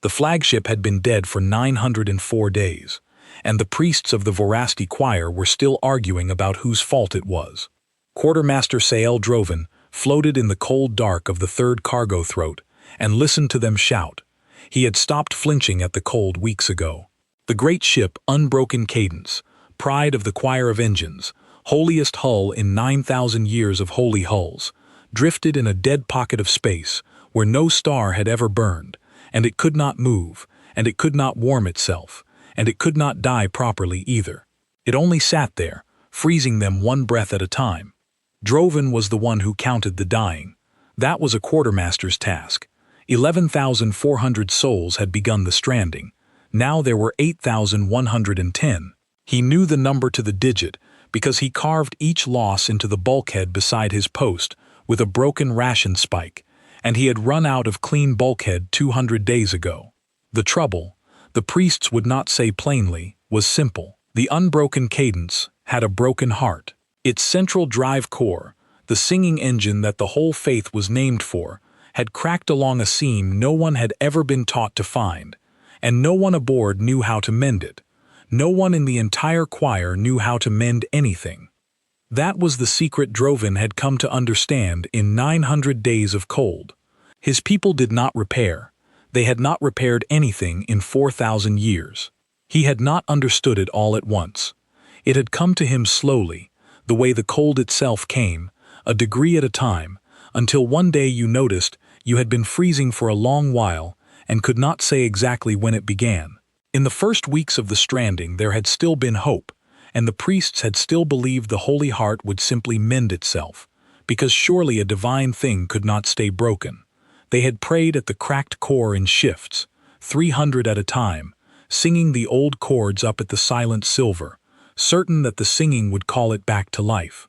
The flagship had been dead for 904 days, and the priests of the Vorasti choir were still arguing about whose fault it was. Quartermaster Sael Droven floated in the cold dark of the third cargo throat and listened to them shout. He had stopped flinching at the cold weeks ago. The great ship, unbroken cadence, pride of the choir of engines, holiest hull in 9,000 years of holy hulls, drifted in a dead pocket of space where no star had ever burned, and it could not move, and it could not warm itself, and it could not die properly either. It only sat there, freezing them one breath at a time. Droven was the one who counted the dying. That was a quartermaster's task. 11,400 souls had begun the stranding. Now there were 8,110. He knew the number to the digit because he carved each loss into the bulkhead beside his post with a broken ration spike, and he had run out of clean bulkhead 200 days ago. The trouble, the priests would not say plainly, was simple. The unbroken cadence had a broken heart. Its central drive core, the singing engine that the whole faith was named for, had cracked along a seam no one had ever been taught to find, and no one aboard knew how to mend it. No one in the entire choir knew how to mend anything. That was the secret Droven had come to understand in 900 days of cold. His people did not repair. They had not repaired anything in 4,000 years. He had not understood it all at once. It had come to him slowly, the way the cold itself came, a degree at a time, until one day you noticed you had been freezing for a long while and could not say exactly when it began. In the first weeks of the stranding there had still been hope, and the priests had still believed the Holy Heart would simply mend itself, because surely a divine thing could not stay broken. They had prayed at the cracked core in shifts, 300 at a time, singing the old chords up at the silent silver, certain that the singing would call it back to life.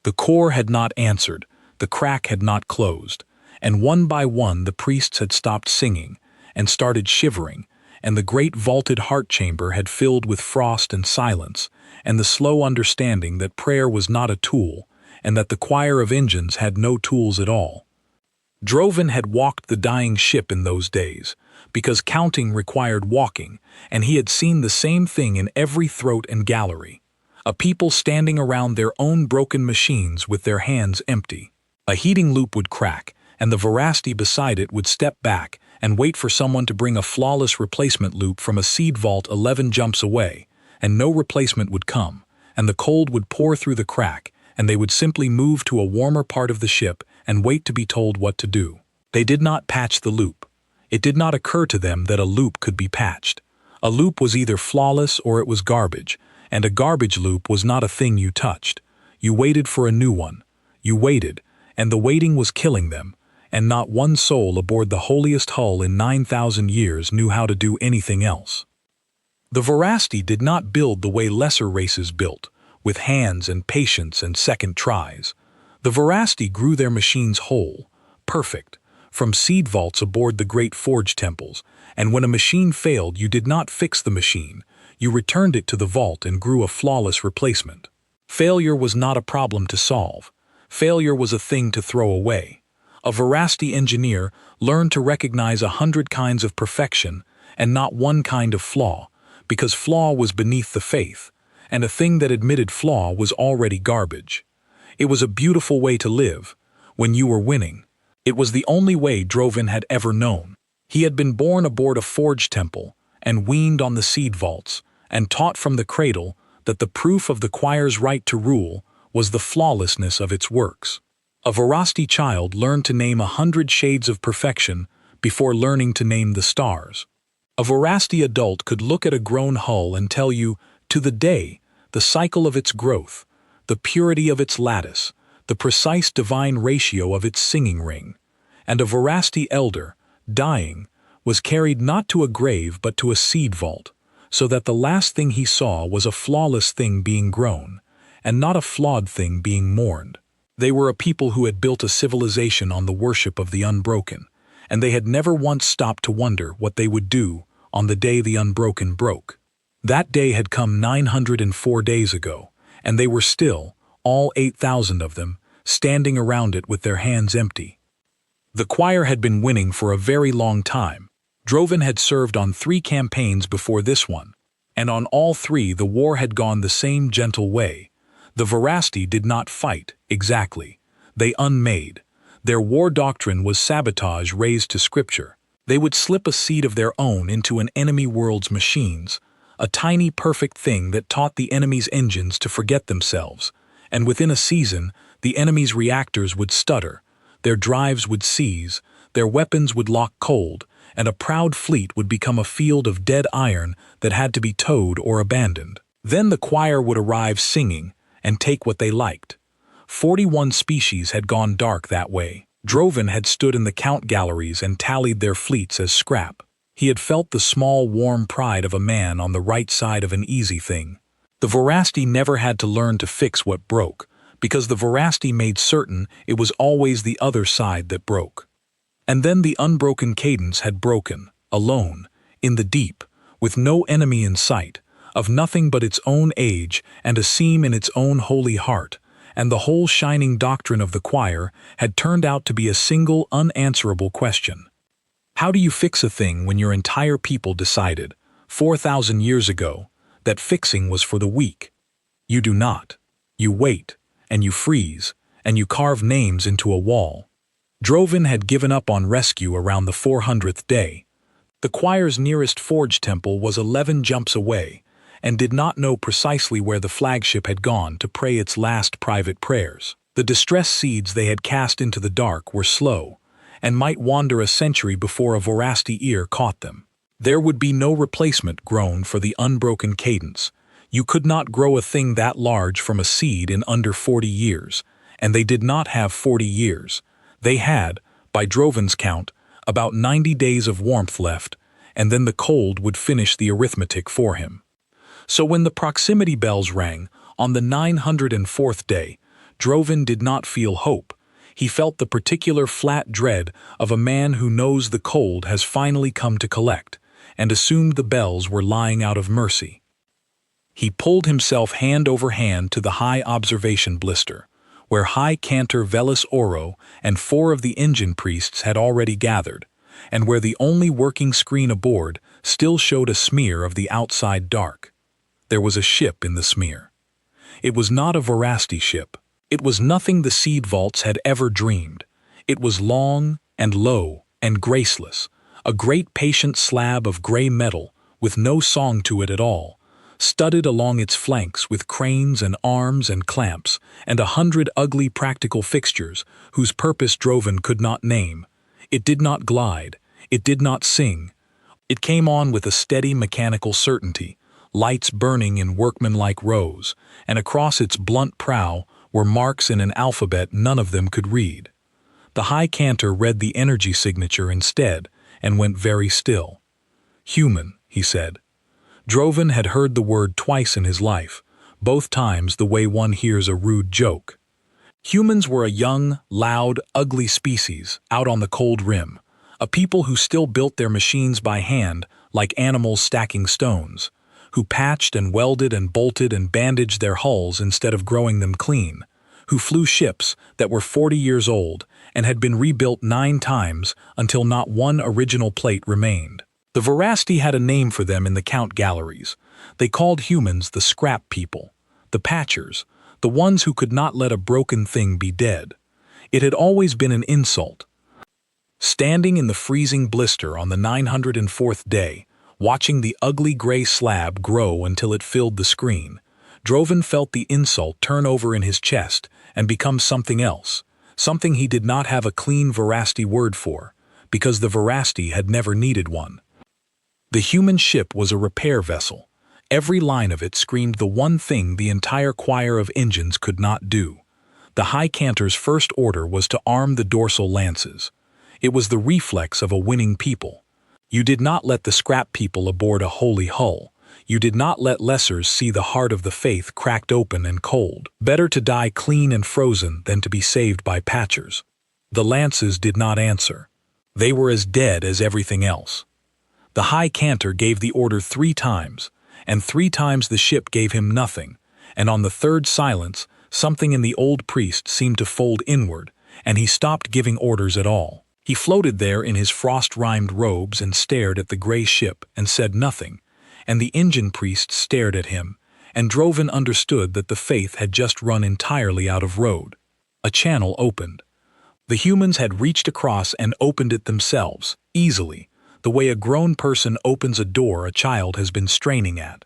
The core had not answered, the crack had not closed, and one by one the priests had stopped singing and started shivering, and the great vaulted heart chamber had filled with frost and silence, and the slow understanding that prayer was not a tool, and that the choir of engines had no tools at all. Droven had walked the dying ship in those days, because counting required walking, and he had seen the same thing in every throat and gallery. A people standing around their own broken machines with their hands empty. A heating loop would crack, and the Vorasti beside it would step back and wait for someone to bring a flawless replacement loop from a seed vault 11 jumps away, and no replacement would come, and the cold would pour through the crack, and they would simply move to a warmer part of the ship and wait to be told what to do. They did not patch the loop. It did not occur to them that a loop could be patched. A loop was either flawless or it was garbage, and a garbage loop was not a thing you touched. You waited for a new one. You waited, and the waiting was killing them, and not one soul aboard the holiest hull in 9,000 years knew how to do anything else. The Vorasti did not build the way lesser races built, with hands and patience and second tries. The Vorasti grew their machines whole, perfect, from seed vaults aboard the great forge temples, and when a machine failed you did not fix the machine, you returned it to the vault and grew a flawless replacement. Failure was not a problem to solve. Failure was a thing to throw away. A Vorasti engineer learned to recognize 100 kinds of perfection and not one kind of flaw, because flaw was beneath the faith, and a thing that admitted flaw was already garbage. It was a beautiful way to live, when you were winning. It was the only way Droven had ever known. He had been born aboard a forge temple, and weaned on the seed vaults, and taught from the cradle that the proof of the choir's right to rule was the flawlessness of its works. A Vorasti child learned to name 100 shades of perfection before learning to name the stars. A Vorasti adult could look at a grown hull and tell you, to the day, the cycle of its growth, the purity of its lattice, the precise divine ratio of its singing ring. And a Vorasti elder, dying, was carried not to a grave but to a seed vault, so that the last thing he saw was a flawless thing being grown, and not a flawed thing being mourned. They were a people who had built a civilization on the worship of the unbroken, and they had never once stopped to wonder what they would do on the day the unbroken broke. That day had come 904 days ago, and they were still, all 8,000 of them, standing around it with their hands empty. The choir had been winning for a very long time. Droven had served on 3 campaigns before this one, and on all 3 the war had gone the same gentle way. The Verasti did not fight, exactly. They unmade. Their war doctrine was sabotage raised to scripture. They would slip a seed of their own into an enemy world's machines, a tiny perfect thing that taught the enemy's engines to forget themselves, and within a season, the enemy's reactors would stutter, their drives would seize, their weapons would lock cold, and a proud fleet would become a field of dead iron that had to be towed or abandoned. Then the choir would arrive singing and take what they liked. 41 species had gone dark that way. Droven had stood in the count galleries and tallied their fleets as scrap. He had felt the small, warm pride of a man on the right side of an easy thing. The Verasti never had to learn to fix what broke, because the Verasti made certain it was always the other side that broke. And then the unbroken cadence had broken, alone, in the deep, with no enemy in sight, of nothing but its own age and a seam in its own holy heart, and the whole shining doctrine of the choir had turned out to be a single unanswerable question. How do you fix a thing when your entire people decided, 4,000 years ago, that fixing was for the weak? You do not. You wait, and you freeze, and you carve names into a wall. Droven had given up on rescue around the 400th day. The choir's nearest forge temple was 11 jumps away, and did not know precisely where the flagship had gone to pray its last private prayers. The distress seeds they had cast into the dark were slow, and might wander a century before a Verasti ear caught them. There would be no replacement grown for the unbroken cadence. You could not grow a thing that large from a seed in under 40 years, and they did not have 40 years. They had, by Droven's count, about 90 days of warmth left, and then the cold would finish the arithmetic for him. So when the proximity bells rang, on the 904th day, Droven did not feel hope. He felt the particular flat dread of a man who knows the cold has finally come to collect, and assumed the bells were lying out of mercy. He pulled himself hand over hand to the high observation blister, where High Cantor Velis Oro and 4 of the engine priests had already gathered, and where the only working screen aboard still showed a smear of the outside dark. There was a ship in the smear. It was not a Verasti ship. It was nothing the seed vaults had ever dreamed. It was long and low and graceless, a great patient slab of gray metal with no song to it at all, studded along its flanks with cranes and arms and clamps, and 100 ugly practical fixtures whose purpose Droven could not name. It did not glide. It did not sing. It came on with a steady mechanical certainty, lights burning in workmanlike rows, and across its blunt prow were marks in an alphabet none of them could read. The High Cantor read the energy signature instead and went very still. "Human," he said. Droven had heard the word twice in his life, both times the way one hears a rude joke. Humans were a young, loud, ugly species out on the cold rim, a people who still built their machines by hand like animals stacking stones, who patched and welded and bolted and bandaged their hulls instead of growing them clean, who flew ships that were 40 years old and had been rebuilt 9 times until not one original plate remained. The Verasti had a name for them in the count galleries. They called humans the scrap people, the patchers, the ones who could not let a broken thing be dead. It had always been an insult. Standing in the freezing blister on the 904th day, watching the ugly gray slab grow until it filled the screen, Droven felt the insult turn over in his chest and become something else, something he did not have a clean Verasti word for, because the Verasti had never needed one. The human ship was a repair vessel. Every line of it screamed the one thing the entire choir of engines could not do. The High Cantor's first order was to arm the dorsal lances. It was the reflex of a winning people. You did not let the scrap people aboard a holy hull. You did not let lessers see the heart of the faith cracked open and cold. Better to die clean and frozen than to be saved by patchers. The lances did not answer. They were as dead as everything else. The High Cantor gave the order 3 times, and 3 times the ship gave him nothing, and on the 3rd silence, something in the old priest seemed to fold inward, and he stopped giving orders at all. He floated there in his frost-rimed robes and stared at the gray ship and said nothing, and the engine priest stared at him, and Droven understood that the faith had just run entirely out of road. A channel opened. The humans had reached across and opened it themselves, easily, the way a grown person opens a door a child has been straining at.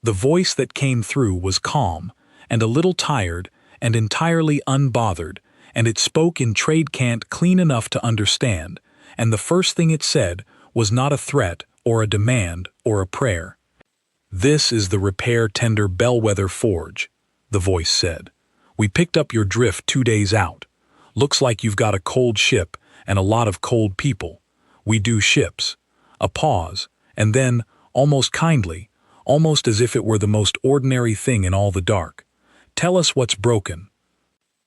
The voice that came through was calm, and a little tired, and entirely unbothered, and it spoke in trade cant clean enough to understand, and the first thing it said was not a threat or a demand or a prayer. "This is the repair tender Bellwether Forge," the voice said. "We picked up your drift 2 days out. Looks like you've got a cold ship and a lot of cold people. We do ships." A pause, and then, almost kindly, almost as if it were the most ordinary thing in all the dark, "Tell us what's broken."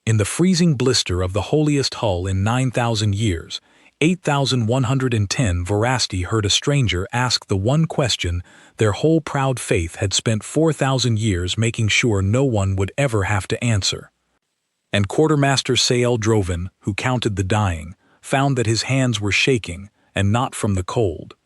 In the freezing blister of the holiest hull in 9,000 years, 8,110 Verasti heard a stranger ask the one question their whole proud faith had spent 4,000 years making sure no one would ever have to answer. And Quartermaster Sael Droven, who counted the dying, found that his hands were shaking, and not from the cold.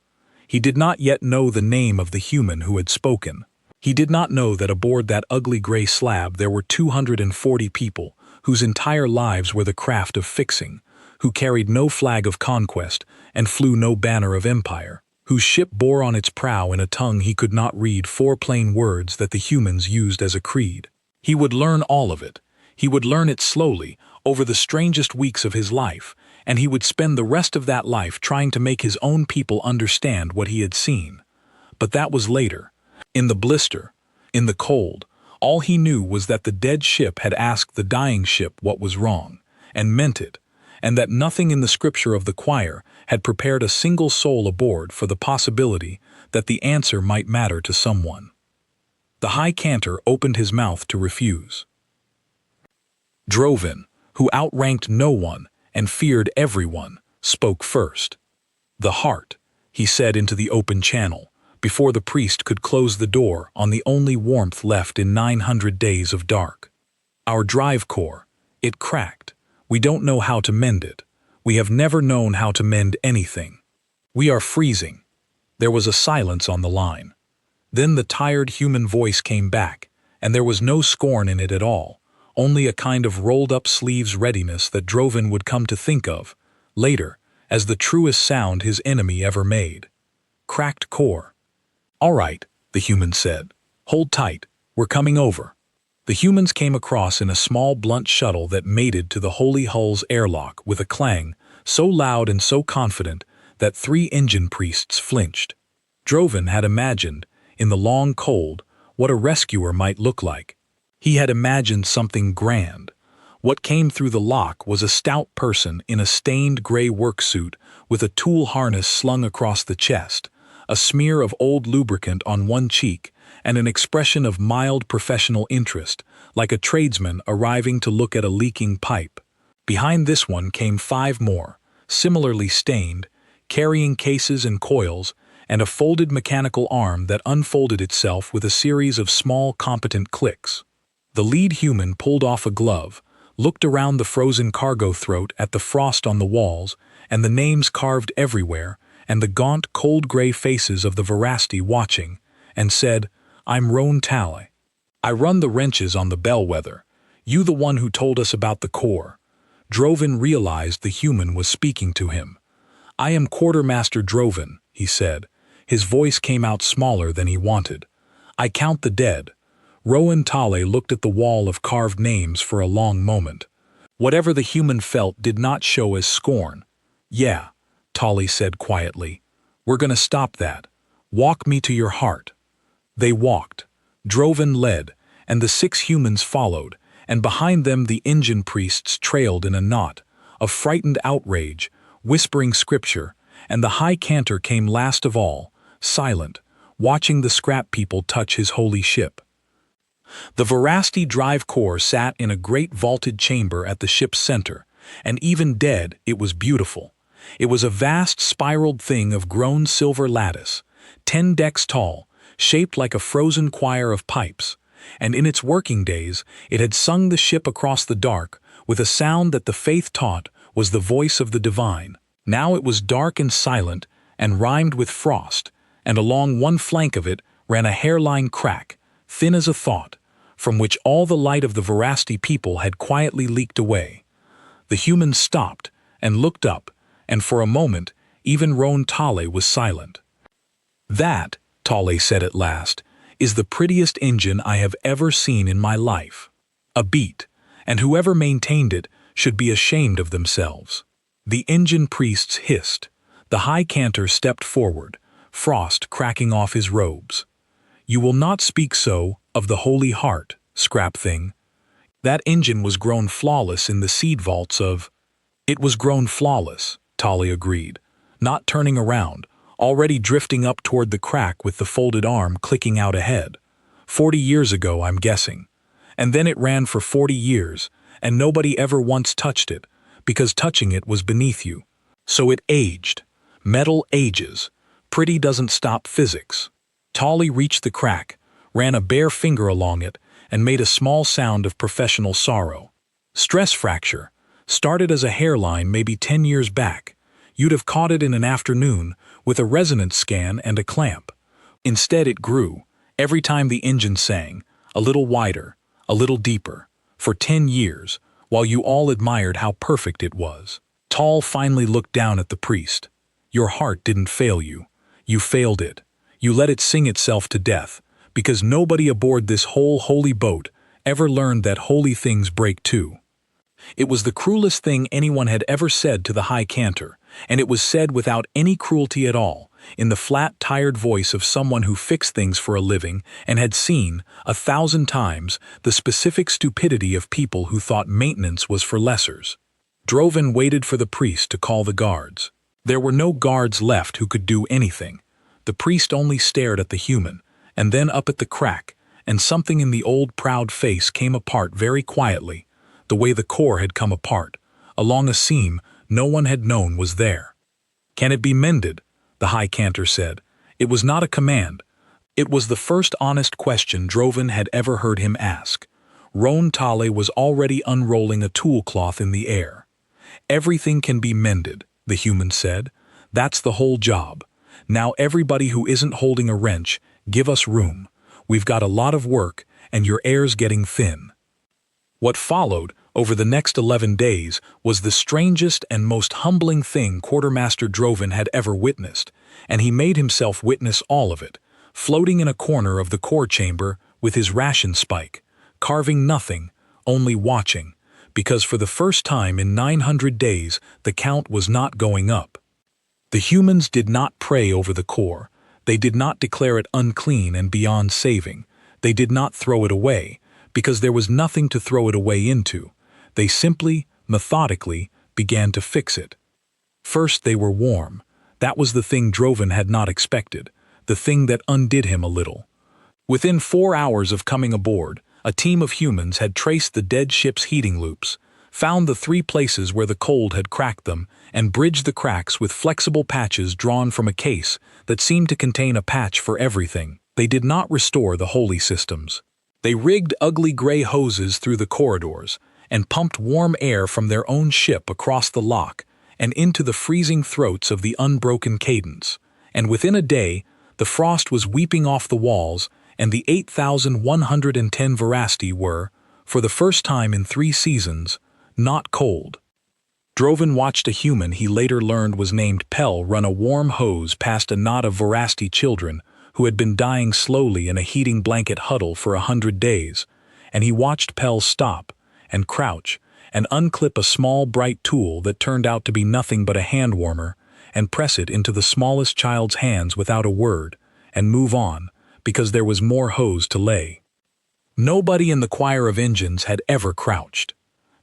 He did not yet know the name of the human who had spoken. He did not know that aboard that ugly gray slab there were 240 people, whose entire lives were the craft of fixing, who carried no flag of conquest and flew no banner of empire, whose ship bore on its prow in a tongue he could not read 4 plain words that the humans used as a creed. He would learn all of it. He would learn it slowly, over the strangest weeks of his life, and he would spend the rest of that life trying to make his own people understand what he had seen. But that was later. In the blister, in the cold, all he knew was that the dead ship had asked the dying ship what was wrong, and meant it, and that nothing in the scripture of the choir had prepared a single soul aboard for the possibility that the answer might matter to someone. The High Cantor opened his mouth to refuse. Droven, who outranked no one and feared everyone, spoke first. "The heart," he said into the open channel, before the priest could close the door on the only warmth left in 900 days of dark. "Our drive core, it cracked. We don't know how to mend it. We have never known how to mend anything. We are freezing." There was a silence on the line. Then the tired human voice came back, and there was no scorn in it at all, only a kind of rolled-up sleeves readiness that Droven would come to think of, later, as the truest sound his enemy ever made. "Cracked core." "All right," the human said. "Hold tight, we're coming over." The humans came across in a small blunt shuttle that mated to the Holy Hull's airlock with a clang so loud and so confident that 3 engine priests flinched. Droven had imagined, in the long cold, what a rescuer might look like. He had imagined something grand. What came through the lock was a stout person in a stained gray worksuit with a tool harness slung across the chest, a smear of old lubricant on one cheek, and an expression of mild professional interest, like a tradesman arriving to look at a leaking pipe. Behind this one came 5 more, similarly stained, carrying cases and coils, and a folded mechanical arm that unfolded itself with a series of small, competent clicks. The lead human pulled off a glove, looked around the frozen cargo throat at the frost on the walls, and the names carved everywhere, and the gaunt, cold gray faces of the Verasti watching, and said, "I'm Roan Talley. I run the wrenches on the Bellwether. You the one who told us about the core." Droven realized the human was speaking to him. "I am Quartermaster Droven," he said. His voice came out smaller than he wanted. "I count the dead." Roan Talley looked at the wall of carved names for a long moment. Whatever the human felt did not show as scorn. "Yeah," Talley said quietly. "We're gonna stop that. Walk me to your heart." They walked. Droven led, and the 6 humans followed, and behind them the engine priests trailed in a knot, of frightened outrage, whispering scripture, and the High Cantor came last of all, silent, watching the scrap people touch his holy ship. The Verasti drive core sat in a great vaulted chamber at the ship's center, and even dead, it was beautiful. It was a vast spiraled thing of grown silver lattice, 10 decks tall, shaped like a frozen choir of pipes, and in its working days it had sung the ship across the dark with a sound that the faith taught was the voice of the divine. Now it was dark and silent and rhymed with frost, and along one flank of it ran a hairline crack, thin as a thought, from which all the light of the Veracity people had quietly leaked away. The humans stopped and looked up, and for a moment even Roan Tale was silent. "That," Tale said at last, "is the prettiest engine I have ever seen in my life. A beat, and whoever maintained it should be ashamed of themselves." The engine priests hissed. The high cantor stepped forward, frost cracking off his robes. "You will not speak so of the Holy Heart, scrap thing. That engine was grown flawless in the seed vaults of—" "It was grown flawless," Tale agreed, not turning around, already drifting up toward the crack with the folded arm clicking out ahead. 40 years ago, I'm guessing. And then it ran for 40 years, and nobody ever once touched it, because touching it was beneath you. So it aged. Metal ages. Pretty doesn't stop physics." Tale reached the crack, ran a bare finger along it, and made a small sound of professional sorrow. "Stress fracture. Started as a hairline maybe 10 years back. You'd have caught it in an afternoon with a resonance scan and a clamp. Instead it grew, every time the engine sang, a little wider, a little deeper, for 10 years, while you all admired how perfect it was." Tall finally looked down at the priest. "Your heart didn't fail you. You failed it. You let it sing itself to death, because nobody aboard this whole holy boat ever learned that holy things break too." It was the cruelest thing anyone had ever said to the high cantor, and it was said without any cruelty at all, in the flat, tired voice of someone who fixed things for a living and had seen, 1,000 times, the specific stupidity of people who thought maintenance was for lessers. Droven waited for the priest to call the guards. There were no guards left who could do anything. The priest only stared at the human, and then up at the crack, and something in the old proud face came apart very quietly, the way the core had come apart, along a seam no one had known was there. "Can it be mended?" the high cantor said. It was not a command. It was the first honest question Droven had ever heard him ask. Roan Tale was already unrolling a tool cloth in the air. "Everything can be mended," the human said. "That's the whole job. Now everybody who isn't holding a wrench, give us room. We've got a lot of work, and your air's getting thin." What followed, over the next 11 days, was the strangest and most humbling thing Quartermaster Droven had ever witnessed, and he made himself witness all of it, floating in a corner of the core chamber with his ration spike, carving nothing, only watching, because for the first time in 900 days the count was not going up. The humans did not pray over the core, they did not declare it unclean and beyond saving, they did not throw it away, because there was nothing to throw it away into. They simply, methodically, began to fix it. First they were warm. That was the thing Droven had not expected, the thing that undid him a little. Within 4 hours of coming aboard, a team of humans had traced the dead ship's heating loops, found the 3 places where the cold had cracked them, and bridged the cracks with flexible patches drawn from a case that seemed to contain a patch for everything. They did not restore the holy systems. They rigged ugly gray hoses through the corridors and pumped warm air from their own ship across the lock and into the freezing throats of the unbroken cadence. And within a day, the frost was weeping off the walls, and the 8,110 Veracity were, for the first time in 3 seasons, not cold. Droven watched a human he later learned was named Pell run a warm hose past a knot of Veracity children who had been dying slowly in a heating blanket huddle for 100 days, and he watched Pell stop and crouch and unclip a small bright tool that turned out to be nothing but a hand warmer and press it into the smallest child's hands without a word and move on because there was more hose to lay. Nobody in the choir of engines had ever crouched.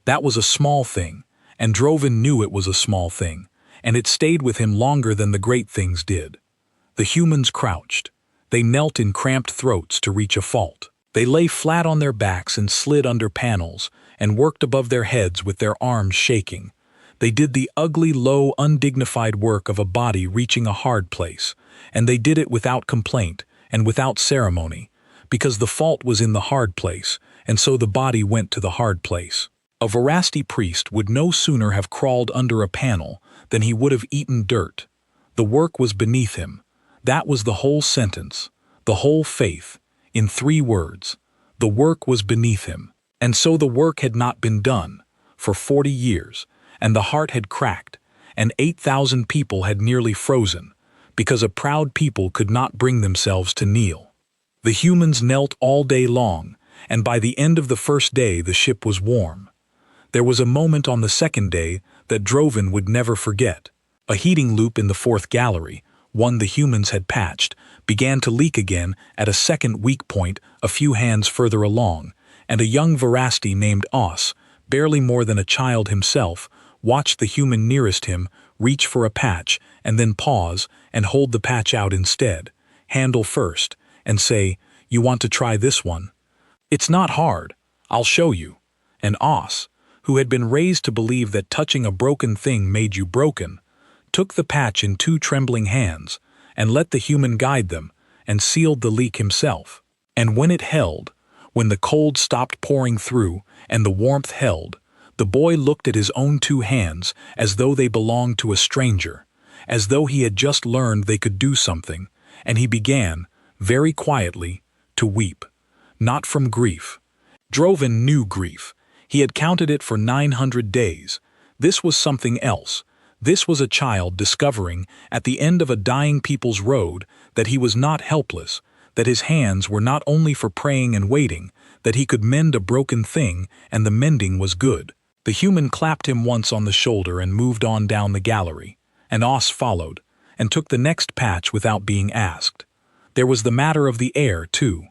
That was a small thing, and Droven knew it was a small thing, and it stayed with him longer than the great things did. The humans crouched. They knelt in cramped throats to reach a fault. They lay flat on their backs and slid under panels and worked above their heads with their arms shaking. They did the ugly, low, undignified work of a body reaching a hard place, and they did it without complaint and without ceremony, because the fault was in the hard place, and so the body went to the hard place. A Veracity priest would no sooner have crawled under a panel then he would have eaten dirt. The work was beneath him. That was the whole sentence, the whole faith, in 3 words. The work was beneath him. And so the work had not been done for 40 years, and the heart had cracked, and 8,000 people had nearly frozen, because a proud people could not bring themselves to kneel. The humans knelt all day long, and by the end of the first day the ship was warm. There was a moment on the second day that Droven would never forget. A heating loop in the 4th gallery, one the humans had patched, began to leak again at a second weak point a few hands further along, and a young Verasti named Os, barely more than a child himself, watched the human nearest him reach for a patch and then pause and hold the patch out instead, handle first, and say, "You want to try this one? It's not hard. I'll show you." And Os, who had been raised to believe that touching a broken thing made you broken, took the patch in 2 trembling hands and let the human guide them and sealed the leak himself. And when it held, when the cold stopped pouring through and the warmth held, the boy looked at his own 2 hands as though they belonged to a stranger, as though he had just learned they could do something, and he began, very quietly, to weep. Not from grief. Droven knew grief. He had counted it for 900 days. This was something else. This was a child discovering, at the end of a dying people's road, that he was not helpless, that his hands were not only for praying and waiting, that he could mend a broken thing, and the mending was good. The human clapped him once on the shoulder and moved on down the gallery, and Os followed, and took the next patch without being asked. There was the matter of the air, too.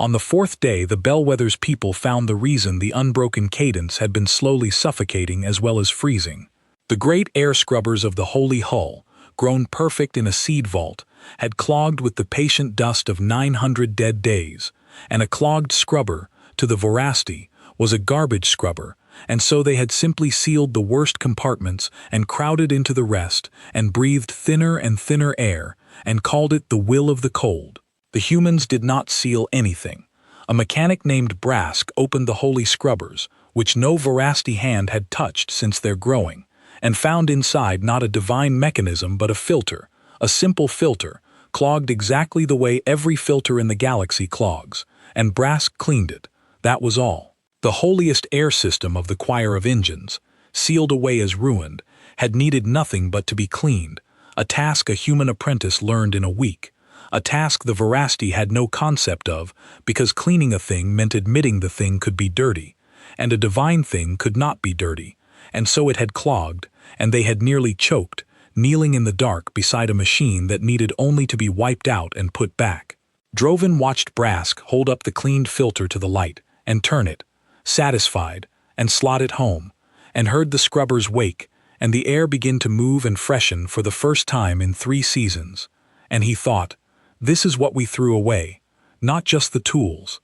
On the 4th day the Bellwether's people found the reason the unbroken cadence had been slowly suffocating as well as freezing. The great air scrubbers of the holy hull, grown perfect in a seed vault, had clogged with the patient dust of 900 dead days, and a clogged scrubber, to the Verasti, was a garbage scrubber, and so they had simply sealed the worst compartments and crowded into the rest and breathed thinner and thinner air and called it the will of the cold. The humans did not seal anything. A mechanic named Brask opened the holy scrubbers, which no Verasti hand had touched since their growing, and found inside not a divine mechanism but a filter, a simple filter, clogged exactly the way every filter in the galaxy clogs, and Brask cleaned it. That was all. The holiest air system of the choir of engines, sealed away as ruined, had needed nothing but to be cleaned, a task a human apprentice learned in a week, a task the Verasti had no concept of because cleaning a thing meant admitting the thing could be dirty, and a divine thing could not be dirty, and so it had clogged, and they had nearly choked, kneeling in the dark beside a machine that needed only to be wiped out and put back. Droven watched Brask hold up the cleaned filter to the light and turn it, satisfied, and slot it home, and heard the scrubbers wake and the air begin to move and freshen for the first time in 3 seasons. And he thought, this is what we threw away, not just the tools.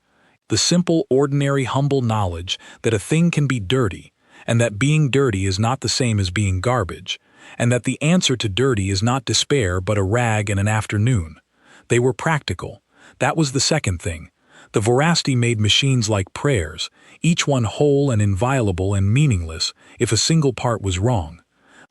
The simple, ordinary, humble knowledge that a thing can be dirty, and that being dirty is not the same as being garbage, and that the answer to dirty is not despair but a rag and an afternoon. They were practical. That was the second thing. The Verasti made machines like prayers, each one whole and inviolable and meaningless if a single part was wrong.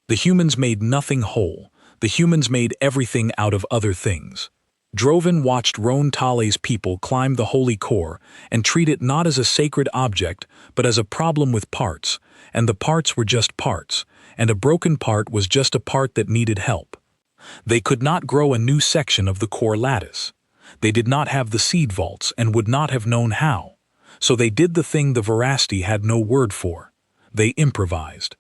The humans made nothing whole. The humans made everything out of other things. Droven watched Roan Tale's people climb the holy core and treat it not as a sacred object but as a problem with parts, and the parts were just parts, and a broken part was just a part that needed help. They could not grow a new section of the core lattice. They did not have the seed vaults and would not have known how. So they did the thing the Verasti had no word for. They improvised.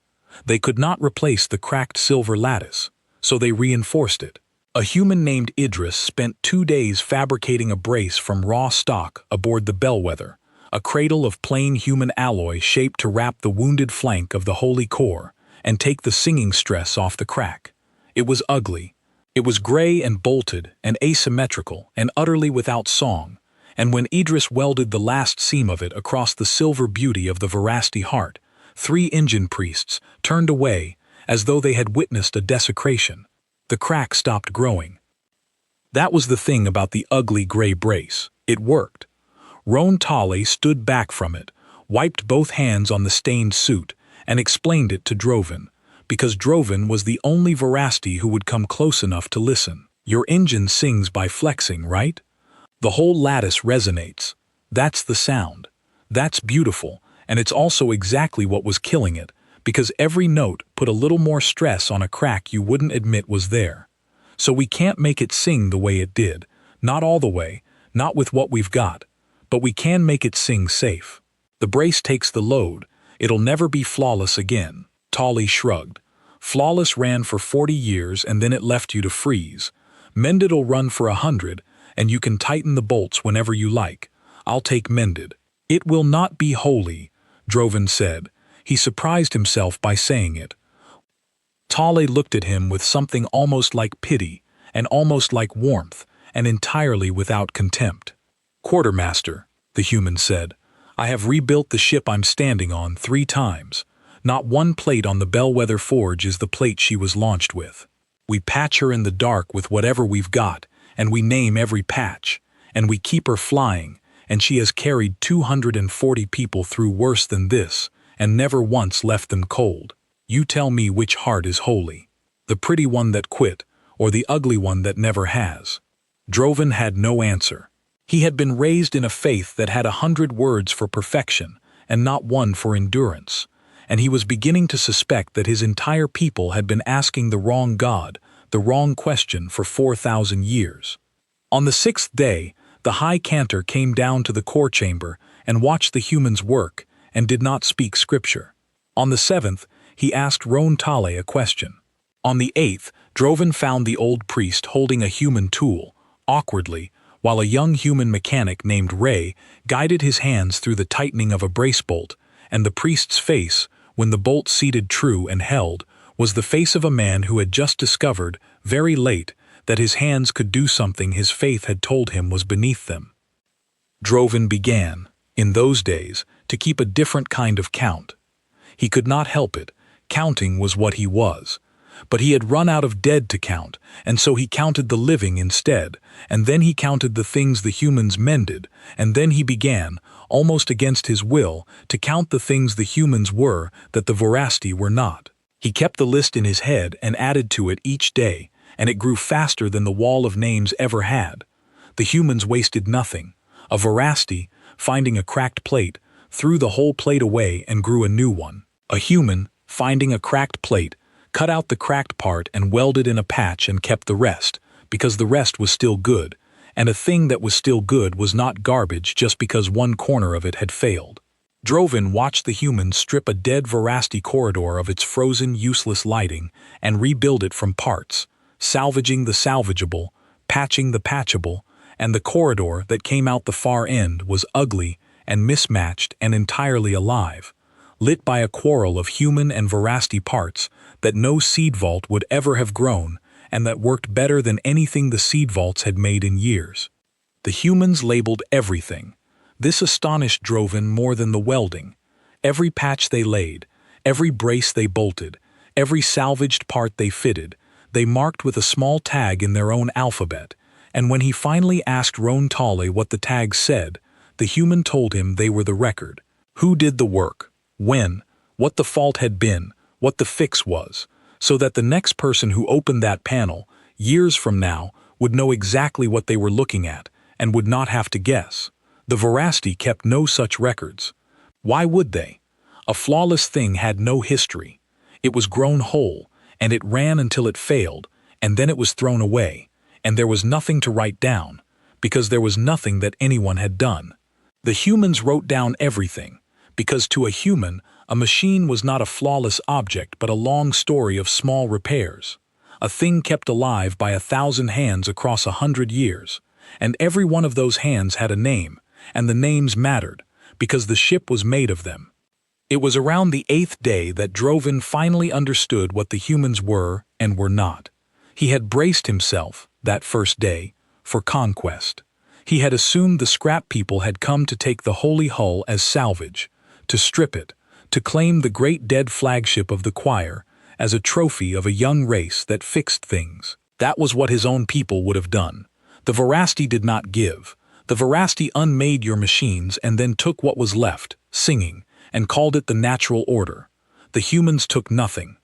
They could not replace the cracked silver lattice, so they reinforced it. A human named Idris spent 2 days fabricating a brace from raw stock aboard the Bellwether, a cradle of plain human alloy shaped to wrap the wounded flank of the holy core and take the singing stress off the crack. It was ugly. It was gray and bolted and asymmetrical and utterly without song, and when Idris welded the last seam of it across the silver beauty of the Verasti heart, 3 engine priests turned away as though they had witnessed a desecration. The crack stopped growing. That was the thing about the ugly gray brace. It worked. Roan Tale stood back from it, wiped both hands on the stained suit, and explained it to Droven, because Droven was the only Verasti who would come close enough to listen. Your engine sings by flexing, right? The whole lattice resonates. That's the sound. That's beautiful, and it's also exactly what was killing it, because every note put a little more stress on a crack you wouldn't admit was there. So we can't make it sing the way it did, not all the way, not with what we've got, but we can make it sing safe. The brace takes the load. It'll never be flawless again. Tolly shrugged. Flawless ran for 40 years and then it left you to freeze. Mended'll run for 100, and you can tighten the bolts whenever you like. I'll take Mended. It will not be holy, Droven said. He surprised himself by saying it. Tolly looked at him with something almost like pity, and almost like warmth, and entirely without contempt. Quartermaster, the human said, I have rebuilt the ship I'm standing on 3 times. Not one plate on the Bellwether Forge is the plate she was launched with. We patch her in the dark with whatever we've got, and we name every patch, and we keep her flying, and she has carried 240 people through worse than this, and never once left them cold. You tell me which heart is holy, the pretty one that quit, or the ugly one that never has. Droven had no answer. He had been raised in a faith that had 100 words for perfection, and not one for endurance, and he was beginning to suspect that his entire people had been asking the wrong God, the wrong question for 4,000 years. On the 6th day, the High Cantor came down to the core chamber and watched the humans work, and did not speak scripture. On the 7th, he asked Roan Tale a question. On the 8th, Droven found the old priest holding a human tool, awkwardly, while a young human mechanic named Ray guided his hands through the tightening of a brace bolt, and the priest's face, when the bolt seated true and held, was the face of a man who had just discovered, very late, that his hands could do something his faith had told him was beneath them. Droven began, in those days, to keep a different kind of count. He could not help it. Counting was what he was. But he had run out of dead to count, and so he counted the living instead, and then he counted the things the humans mended, and then he began, almost against his will, to count the things the humans were that the Verasti were not. He kept the list in his head and added to it each day, and it grew faster than the wall of names ever had. The humans wasted nothing. A Verasti, finding a cracked plate, threw the whole plate away and grew a new one. A human, finding a cracked plate, cut out the cracked part and welded in a patch and kept the rest, because the rest was still good, and a thing that was still good was not garbage just because one corner of it had failed. Droven watched the humans strip a dead Verasti corridor of its frozen, useless lighting and rebuild it from parts, salvaging the salvageable, patching the patchable, and the corridor that came out the far end was ugly and mismatched and entirely alive, lit by a quarrel of human and Verasti parts that no seed vault would ever have grown and that worked better than anything the seed vaults had made in years. The humans labeled everything. This astonished Droven more than the welding. Every patch they laid, every brace they bolted, every salvaged part they fitted, they marked with a small tag in their own alphabet, and when he finally asked Roan Tale what the tag said, the human told him they were the record. Who did the work, when, what the fault had been, what the fix was, so that the next person who opened that panel, years from now, would know exactly what they were looking at and would not have to guess. The Verasti kept no such records. Why would they? A flawless thing had no history. It was grown whole, and it ran until it failed, and then it was thrown away, and there was nothing to write down, because there was nothing that anyone had done. The humans wrote down everything, because to a human, a machine was not a flawless object but a long story of small repairs, a thing kept alive by 1,000 hands across 100 years, and every one of those hands had a name, and the names mattered, because the ship was made of them. It was around the 8th day that Droven finally understood what the humans were and were not. He had braced himself, that first day, for conquest. He had assumed the scrap people had come to take the holy hull as salvage, to strip it, to claim the great dead flagship of the choir as a trophy of a young race that fixed things. That was what his own people would have done. The Verasti did not give. The Verasti unmade your machines and then took what was left, singing, and called it the natural order. The humans took nothing.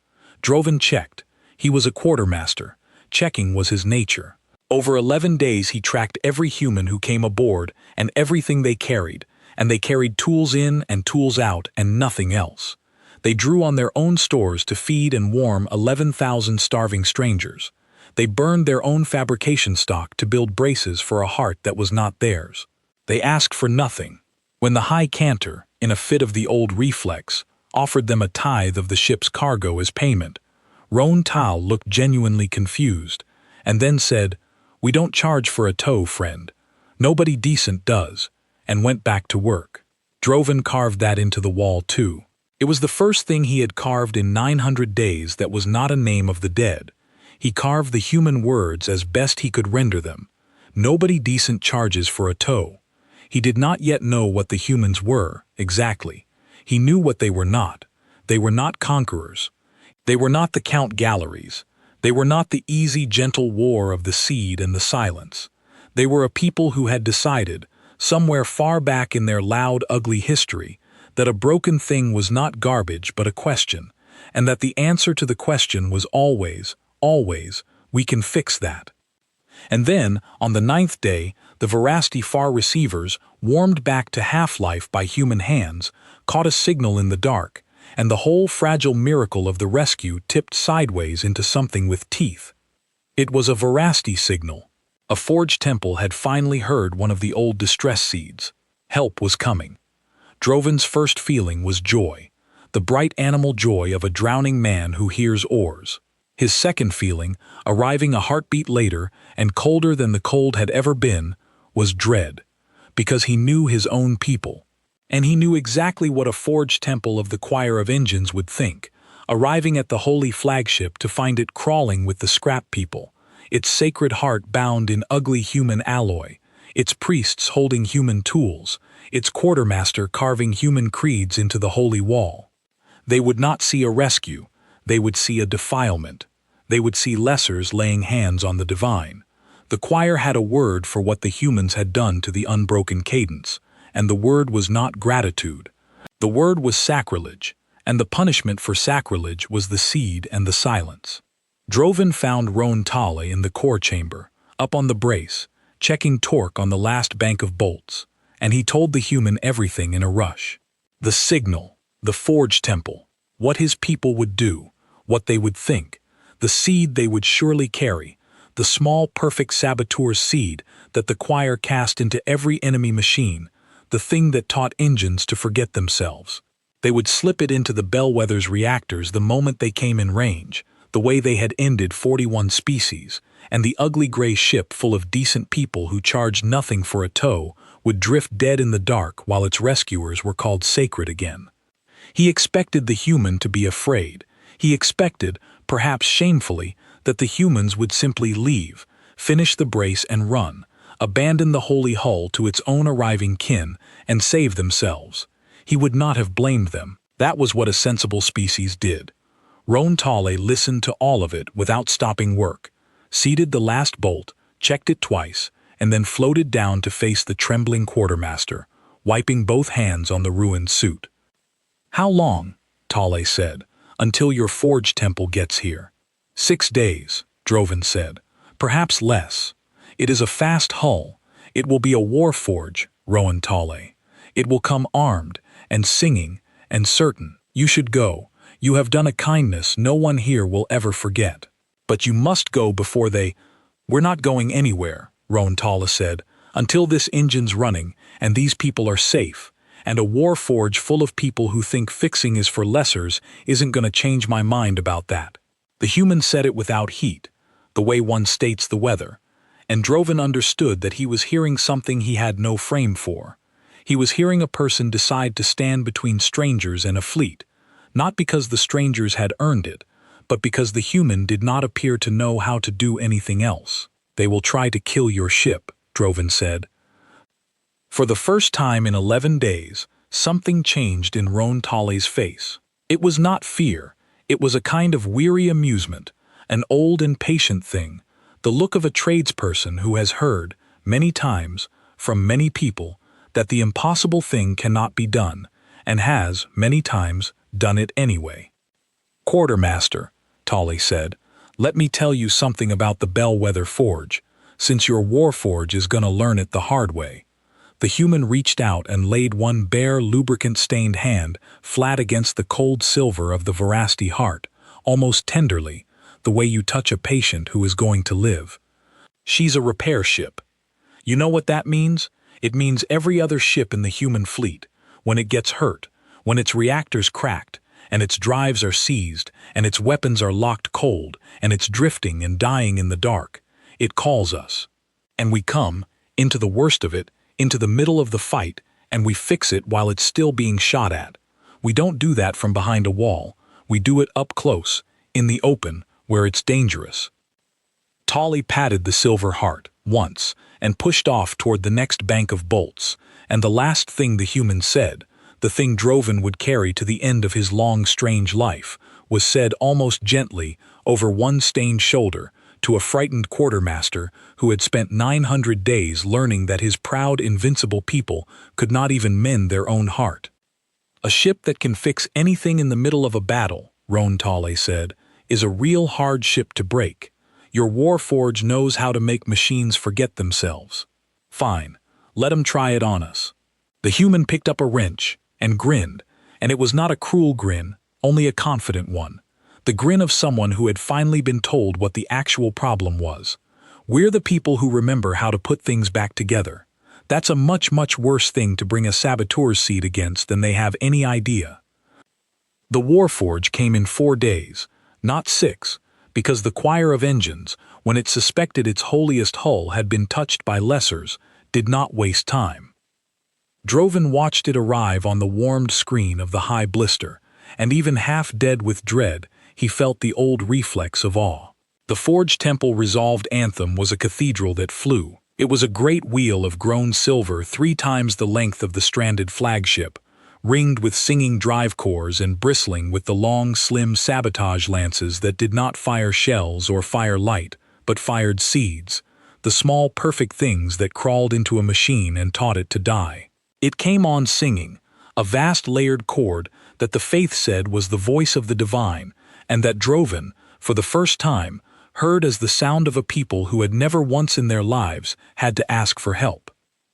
Droven checked. He was a quartermaster. Checking was his nature. Over 11 days he tracked every human who came aboard and everything they carried, and they carried tools in and tools out and nothing else. They drew on their own stores to feed and warm 11,000 starving strangers. They burned their own fabrication stock to build braces for a heart that was not theirs. They asked for nothing. When the High Cantor, in a fit of the old reflex, offered them a tithe of the ship's cargo as payment, Roan Tal looked genuinely confused, and then said, "We don't charge for a tow, friend. Nobody decent does," and went back to work. Droven carved that into the wall too. It was the first thing he had carved in 900 days that was not a name of the dead. He carved the human words as best he could render them. Nobody decent charges for a tow. He did not yet know what the humans were, exactly. He knew what they were not. They were not conquerors. They were not the Count Galleries. They were not the easy, gentle war of the seed and the silence. They were a people who had decided, somewhere far back in their loud, ugly history, that a broken thing was not garbage but a question, and that the answer to the question was always, we can fix that. And then, on the 9th day, the Veracity Far receivers, warmed back to half-life by human hands, caught a signal in the dark, and the whole fragile miracle of the rescue tipped sideways into something with teeth. It was a Veracity signal. A Forge Temple had finally heard one of the old distress seeds. Help was coming. Droven's first feeling was joy, the bright animal joy of a drowning man who hears oars. His second feeling, arriving a heartbeat later and colder than the cold had ever been, was dread, because he knew his own people. And he knew exactly what a Forge Temple of the Choir of Engines would think, arriving at the holy flagship to find it crawling with the scrap people, its sacred heart bound in ugly human alloy, its priests holding human tools, its quartermaster carving human creeds into the holy wall. They would not see a rescue. They would see a defilement. They would see lessers laying hands on the divine. The choir had a word for what the humans had done to the unbroken cadence, and the word was not gratitude. The word was sacrilege, and the punishment for sacrilege was the seed and the silence. Droven found Roan Tale in the core chamber, up on the brace, checking torque on the last bank of bolts, and he told the human everything in a rush. The signal, the Forge Temple, what his people would do, what they would think, the seed they would surely carry, the small perfect saboteur's seed that the choir cast into every enemy machine, the thing that taught engines to forget themselves. They would slip it into the Bellwether's reactors the moment they came in range, the way they had ended 41 species, and the ugly gray ship full of decent people who charged nothing for a tow would drift dead in the dark while its rescuers were called sacred again. He expected the human to be afraid. He expected, perhaps shamefully, that the humans would simply leave, finish the brace and run, abandon the holy hull to its own arriving kin, and save themselves. He would not have blamed them. That was what a sensible species did. Roan Tale listened to all of it without stopping work, seated the last bolt, checked it twice, and then floated down to face the trembling quartermaster, wiping both hands on the ruined suit. "How long?" Tale said. "Until your Forge Temple gets here." 6 days, Droven said. "Perhaps less. It is a fast hull. It will be a war forge, Roan Tale. It will come armed, and singing, and certain. You should go. You have done a kindness no one here will ever forget. But you must go before they—" "We're not going anywhere," Roan Tale said, "until this engine's running, and these people are safe. And a war forge full of people who think fixing is for lessers isn't going to change my mind about that." The human said it without heat, the way one states the weather, and Droven understood that he was hearing something he had no frame for. He was hearing a person decide to stand between strangers and a fleet, not because the strangers had earned it, but because the human did not appear to know how to do anything else. "They will try to kill your ship," Droven said. For the first time in 11 days, something changed in Roan Tale's face. It was not fear. It was a kind of weary amusement, an old and patient thing, the look of a tradesperson who has heard, many times, from many people, that the impossible thing cannot be done, and has, many times, done it anyway. "Quartermaster," Tolly said. "Let me tell you something about the Bellwether Forge, since your Warforge is gonna learn it the hard way." The human reached out and laid one bare, lubricant-stained hand flat against the cold silver of the Veracity heart, almost tenderly, the way you touch a patient who is going to live. "She's a repair ship. You know what that means? It means every other ship in the human fleet, when it gets hurt, when its reactors cracked, and its drives are seized, and its weapons are locked cold, and it's drifting and dying in the dark, it calls us. And we come, into the worst of it, into the middle of the fight, and we fix it while it's still being shot at. We don't do that from behind a wall. We do it up close, in the open, where it's dangerous." Tolly patted the silver heart, once, and pushed off toward the next bank of bolts, and the last thing the human said, the thing Droven would carry to the end of his long, strange life, was said almost gently, over one stained shoulder, to a frightened quartermaster who had spent 900 days learning that his proud, invincible people could not even mend their own heart. "A ship that can fix anything in the middle of a battle," Roan Tolly said, "is a real hard ship to break. Your Warforge knows how to make machines forget themselves. Fine, let 'em try it on us." The human picked up a wrench and grinned, and it was not a cruel grin, only a confident one. The grin of someone who had finally been told what the actual problem was. "We're the people who remember how to put things back together. That's a much, much worse thing to bring a saboteur's seat against than they have any idea." The Warforge came in 4 days, not 6, because the choir of engines, when it suspected its holiest hull had been touched by lessers, did not waste time. Droven watched it arrive on the warmed screen of the high blister, and even half dead with dread, he felt the old reflex of awe. The Forge Temple Resolved Anthem was a cathedral that flew. It was a great wheel of grown silver 3 times the length of the stranded flagship, ringed with singing drive cores and bristling with the long, slim sabotage lances that did not fire shells or fire light, but fired seeds, the small perfect things that crawled into a machine and taught it to die. It came on singing, a vast layered chord that the faith said was the voice of the divine, and that Droven, for the first time, heard as the sound of a people who had never once in their lives had to ask for help.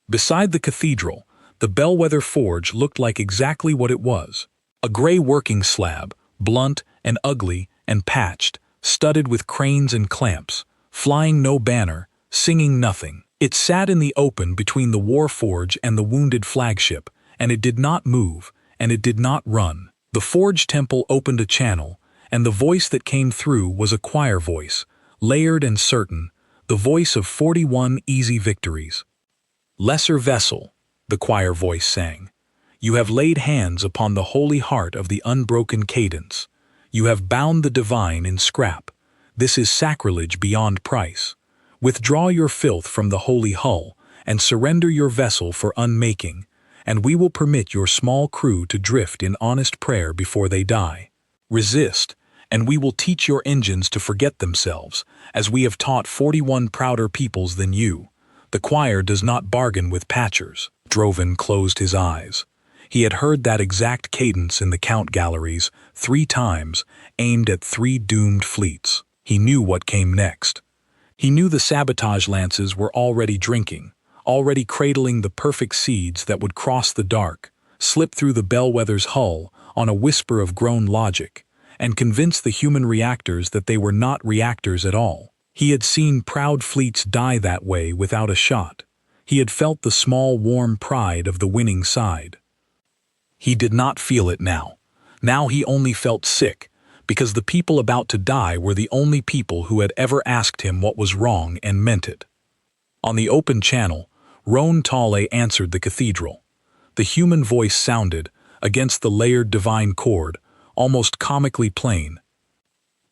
Beside the cathedral, the Bellwether Forge looked like exactly what it was. A gray working slab, blunt and ugly and patched, studded with cranes and clamps, flying no banner, singing nothing. It sat in the open between the Warforge and the wounded flagship, and it did not move, and it did not run. The Forge Temple opened a channel, and the voice that came through was a choir voice, layered and certain, the voice of 41 easy victories. "Lesser vessel," the choir voice sang, "you have laid hands upon the holy heart of the unbroken cadence. You have bound the divine in scrap. This is sacrilege beyond price. Withdraw your filth from the holy hull, and surrender your vessel for unmaking, and we will permit your small crew to drift in honest prayer before they die. Resist, and we will teach your engines to forget themselves, as we have taught 41 prouder peoples than you. The choir does not bargain with patchers." Droven closed his eyes. He had heard that exact cadence in the count galleries 3 times, aimed at 3 doomed fleets. He knew what came next. He knew the sabotage lances were already drinking, already cradling the perfect seeds that would cross the dark, slip through the Bellwether's hull on a whisper of grown logic, and convince the human reactors that they were not reactors at all. He had seen proud fleets die that way without a shot. He had felt the small, warm pride of the winning side. He did not feel it now. Now he only felt sick, because the people about to die were the only people who had ever asked him what was wrong and meant it. On the open channel, Roan Tolly answered the cathedral. The human voice sounded, against the layered divine chord, almost comically plain.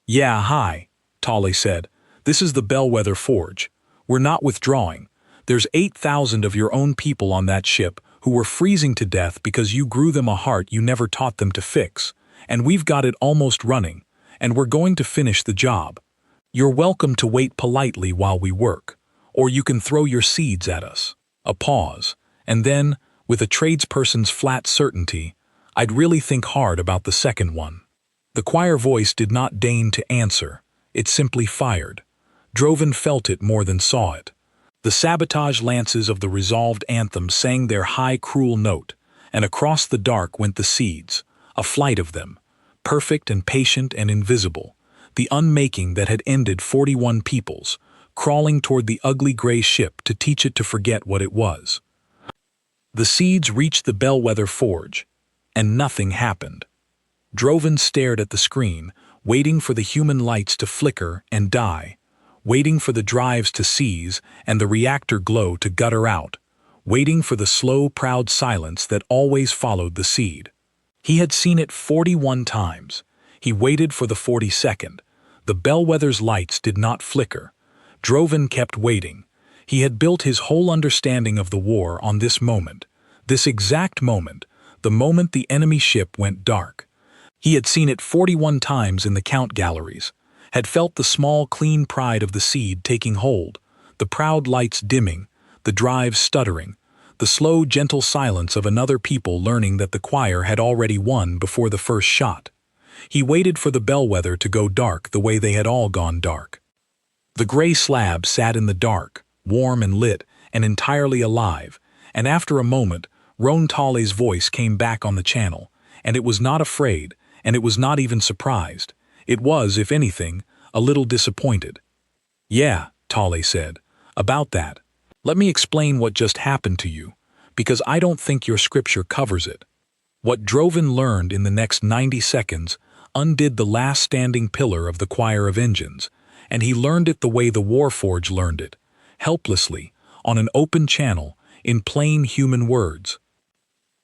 "Yeah, hi," Tolly said. "This is the Bellwether Forge. We're not withdrawing. There's 8,000 of your own people on that ship who were freezing to death because you grew them a heart you never taught them to fix, and we've got it almost running, and we're going to finish the job. You're welcome to wait politely while we work, or you can throw your seeds at us." A pause, and then, with a tradesperson's flat certainty, "I'd really think hard about the second one." The choir voice did not deign to answer. It simply fired. Droven felt it more than saw it. The sabotage lances of the resolved anthem sang their high, cruel note, and across the dark went the seeds, a flight of them, perfect and patient and invisible, the unmaking that had ended 41 peoples, crawling toward the ugly gray ship to teach it to forget what it was. The seeds reached the bellwether forge, and nothing happened. Droven stared at the screen, waiting for the human lights to flicker and die, waiting for the drives to seize and the reactor glow to gutter out, waiting for the slow, proud silence that always followed the seed. He had seen it 41 times. He waited for the 42nd. The bellwether's lights did not flicker. Droven kept waiting. He had built his whole understanding of the war on this moment, this exact moment, the moment the enemy ship went dark. He had seen it 41 times in the count galleries, had felt the small, clean pride of the seed taking hold, the proud lights dimming, the drives stuttering, the slow, gentle silence of another people learning that the choir had already won before the first shot. He waited for the bellwether to go dark the way they had all gone dark. The gray slab sat in the dark, warm and lit, and entirely alive, and after a moment, Roan Tale's voice came back on the channel, and it was not afraid, and it was not even surprised. It was, if anything, a little disappointed. "Yeah," Tale said, "about that. Let me explain what just happened to you, because I don't think your scripture covers it." What Droven learned in the next 90 seconds undid the last standing pillar of the choir of engines, and he learned it the way the Warforged learned it, helplessly, on an open channel, in plain human words.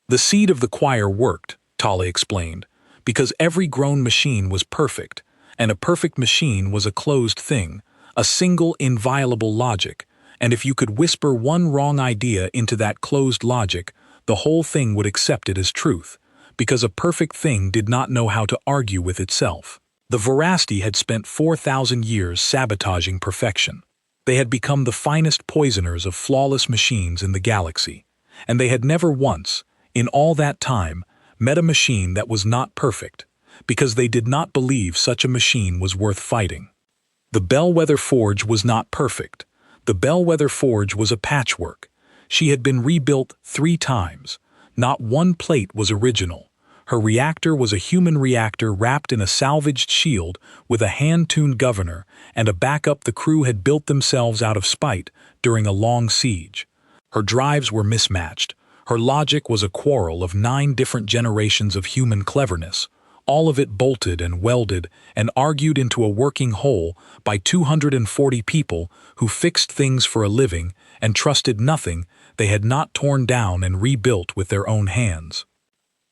The seed of the choir worked, Tale explained, because every grown machine was perfect, and a perfect machine was a closed thing, a single inviolable logic, and if you could whisper one wrong idea into that closed logic, the whole thing would accept it as truth, because a perfect thing did not know how to argue with itself. The Vorasti had spent 4,000 years sabotaging perfection. They had become the finest poisoners of flawless machines in the galaxy, and they had never once, in all that time, met a machine that was not perfect, because they did not believe such a machine was worth fighting. The Bellwether Forge was not perfect. The Bellwether Forge was a patchwork. She had been rebuilt 3 times. Not one plate was original. Her reactor was a human reactor wrapped in a salvaged shield with a hand-tuned governor and a backup the crew had built themselves out of spite during a long siege. Her drives were mismatched. Her logic was a quarrel of 9 different generations of human cleverness, all of it bolted and welded and argued into a working whole by 240 people who fixed things for a living and trusted nothing they had not torn down and rebuilt with their own hands.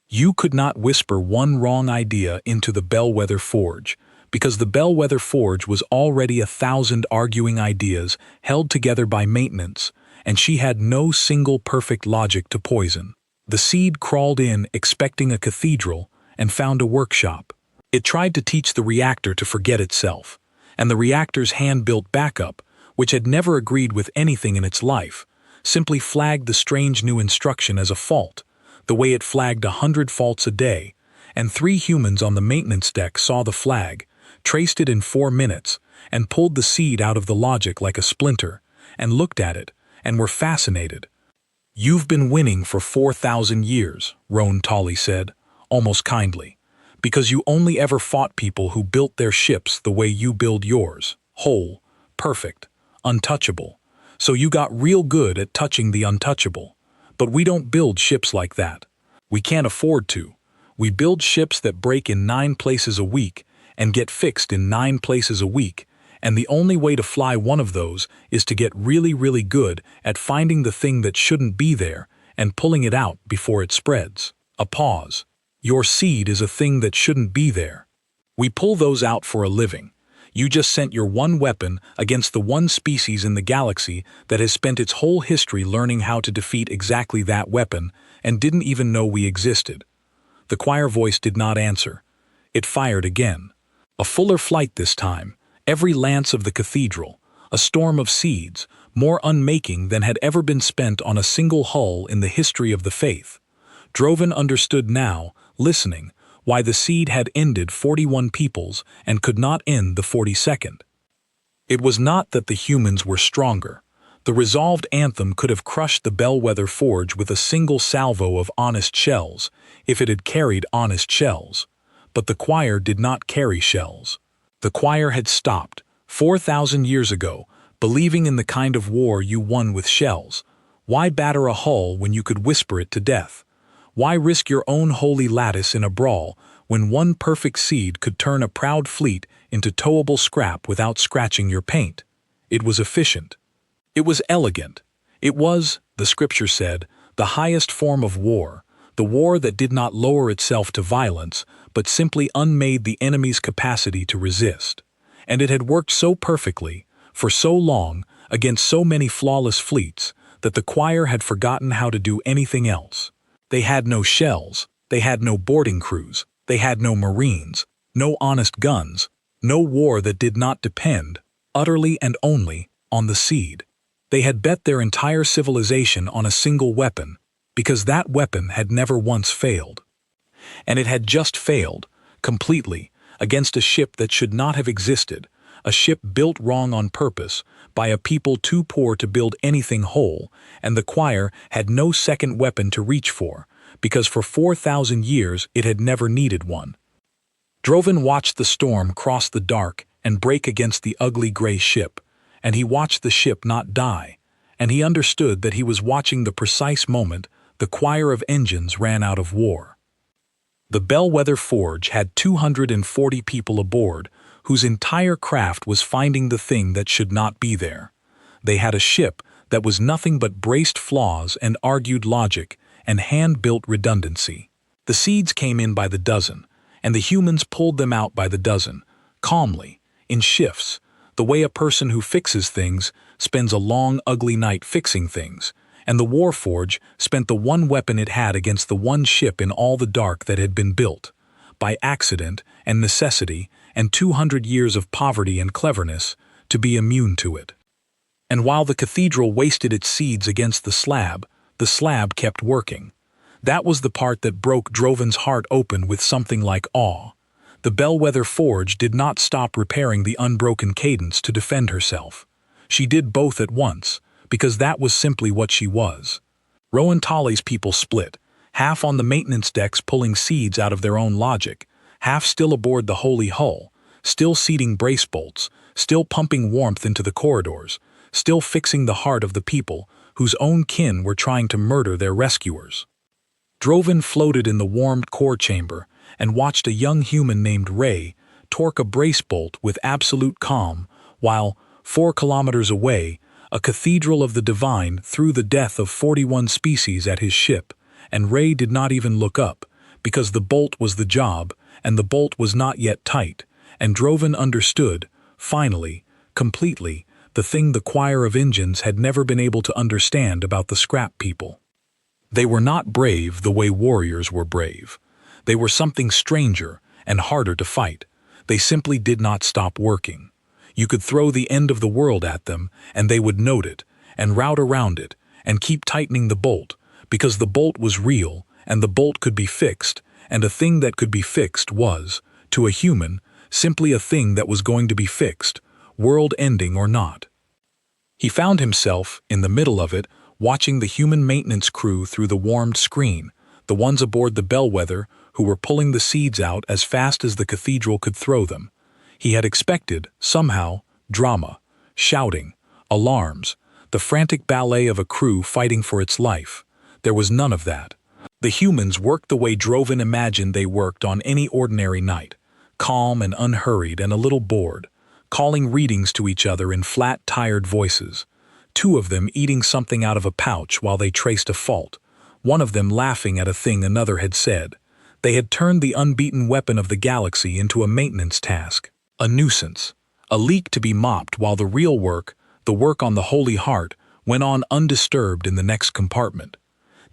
You could not whisper one wrong idea into the Bellwether Forge, because the Bellwether Forge was already 1,000 arguing ideas held together by maintenance, and she had no single perfect logic to poison. The seed crawled in expecting a cathedral and found a workshop. It tried to teach the reactor to forget itself, and the reactor's hand-built backup, which had never agreed with anything in its life, simply flagged the strange new instruction as a fault, the way it flagged 100 faults a day, and 3 humans on the maintenance deck saw the flag, traced it in 4 minutes, and pulled the seed out of the logic like a splinter, and looked at it, and were fascinated. "You've been winning for 4,000 years, Roan Tale said, almost kindly, because you only ever fought people who built their ships the way you build yours, whole, perfect, untouchable. So you got real good at touching the untouchable. But we don't build ships like that. We can't afford to. We build ships that break in 9 places a week and get fixed in 9 places a week, and the only way to fly one of those is to get really, really good at finding the thing that shouldn't be there and pulling it out before it spreads." A pause. "Your seed is a thing that shouldn't be there. We pull those out for a living. You just sent your one weapon against the one species in the galaxy that has spent its whole history learning how to defeat exactly that weapon and didn't even know we existed." The choir voice did not answer. It fired again. A fuller flight this time, every lance of the cathedral, a storm of seeds, more unmaking than had ever been spent on a single hull in the history of the faith. Droven understood now, listening, why the seed had ended 41 peoples and could not end the 42nd. It was not that the humans were stronger. The resolved anthem could have crushed the Bellwether Forge with a single salvo of honest shells, if it had carried honest shells. But the choir did not carry shells. The choir had stopped, 4,000 years ago, believing in the kind of war you won with shells. Why batter a hull when you could whisper it to death? Why risk your own holy lattice in a brawl when one perfect seed could turn a proud fleet into towable scrap without scratching your paint? It was efficient. It was elegant. It was, the scripture said, the highest form of war, the war that did not lower itself to violence, but simply unmade the enemy's capacity to resist. And it had worked so perfectly, for so long, against so many flawless fleets, that the choir had forgotten how to do anything else. They had no shells, they had no boarding crews, they had no marines, no honest guns, no war that did not depend, utterly and only, on the seed. They had bet their entire civilization on a single weapon, because that weapon had never once failed. And it had just failed, completely, against a ship that should not have existed, a ship built wrong on purpose, by a people too poor to build anything whole, and the choir had no second weapon to reach for, because for 4,000 years it had never needed one. Droven watched the storm cross the dark and break against the ugly gray ship, and he watched the ship not die, and he understood that he was watching the precise moment the choir of engines ran out of war. The Bellwether Forge had 240 people aboard, whose entire craft was finding the thing that should not be there. They had a ship that was nothing but braced flaws and argued logic and hand-built redundancy. The seeds came in by the dozen, and the humans pulled them out by the dozen, calmly, in shifts, the way a person who fixes things spends a long, ugly night fixing things, and the Warforge spent the one weapon it had against the one ship in all the dark that had been built, by accident and necessity and 200 years of poverty and cleverness, to be immune to it. And while the cathedral wasted its seeds against the slab kept working. That was the part that broke Droven's heart open with something like awe. The Bellwether Forge did not stop repairing the unbroken cadence to defend herself. She did both at once, because that was simply what she was. Rowan Tully's people split, half on the maintenance decks pulling seeds out of their own logic, half still aboard the holy hull, still seating brace bolts, still pumping warmth into the corridors, still fixing the heart of the people whose own kin were trying to murder their rescuers. Droven floated in the warmed core chamber and watched a young human named Ray torque a brace bolt with absolute calm while, 4 kilometers away, a cathedral of the divine threw the death of 41 species at his ship, and Ray did not even look up, because the bolt was the job, and the bolt was not yet tight, and Droven understood, finally, completely, the thing the choir of engines had never been able to understand about the scrap people. They were not brave the way warriors were brave. They were something stranger and harder to fight. They simply did not stop working. You could throw the end of the world at them, and they would note it, and route around it, and keep tightening the bolt, because the bolt was real, and the bolt could be fixed, and a thing that could be fixed was, to a human, simply a thing that was going to be fixed, world-ending or not. He found himself, in the middle of it, watching the human maintenance crew through the warmed screen, the ones aboard the Bellwether who were pulling the seeds out as fast as the cathedral could throw them. He had expected, somehow, drama, shouting, alarms, the frantic ballet of a crew fighting for its life. There was none of that. The humans worked the way Droven imagined they worked on any ordinary night, calm and unhurried and a little bored, calling readings to each other in flat, tired voices. 2 of them eating something out of a pouch while they traced a fault, one of them laughing at a thing another had said. They had turned the unbeaten weapon of the galaxy into a maintenance task, a nuisance, a leak to be mopped while the real work, the work on the Holy Heart, went on undisturbed in the next compartment.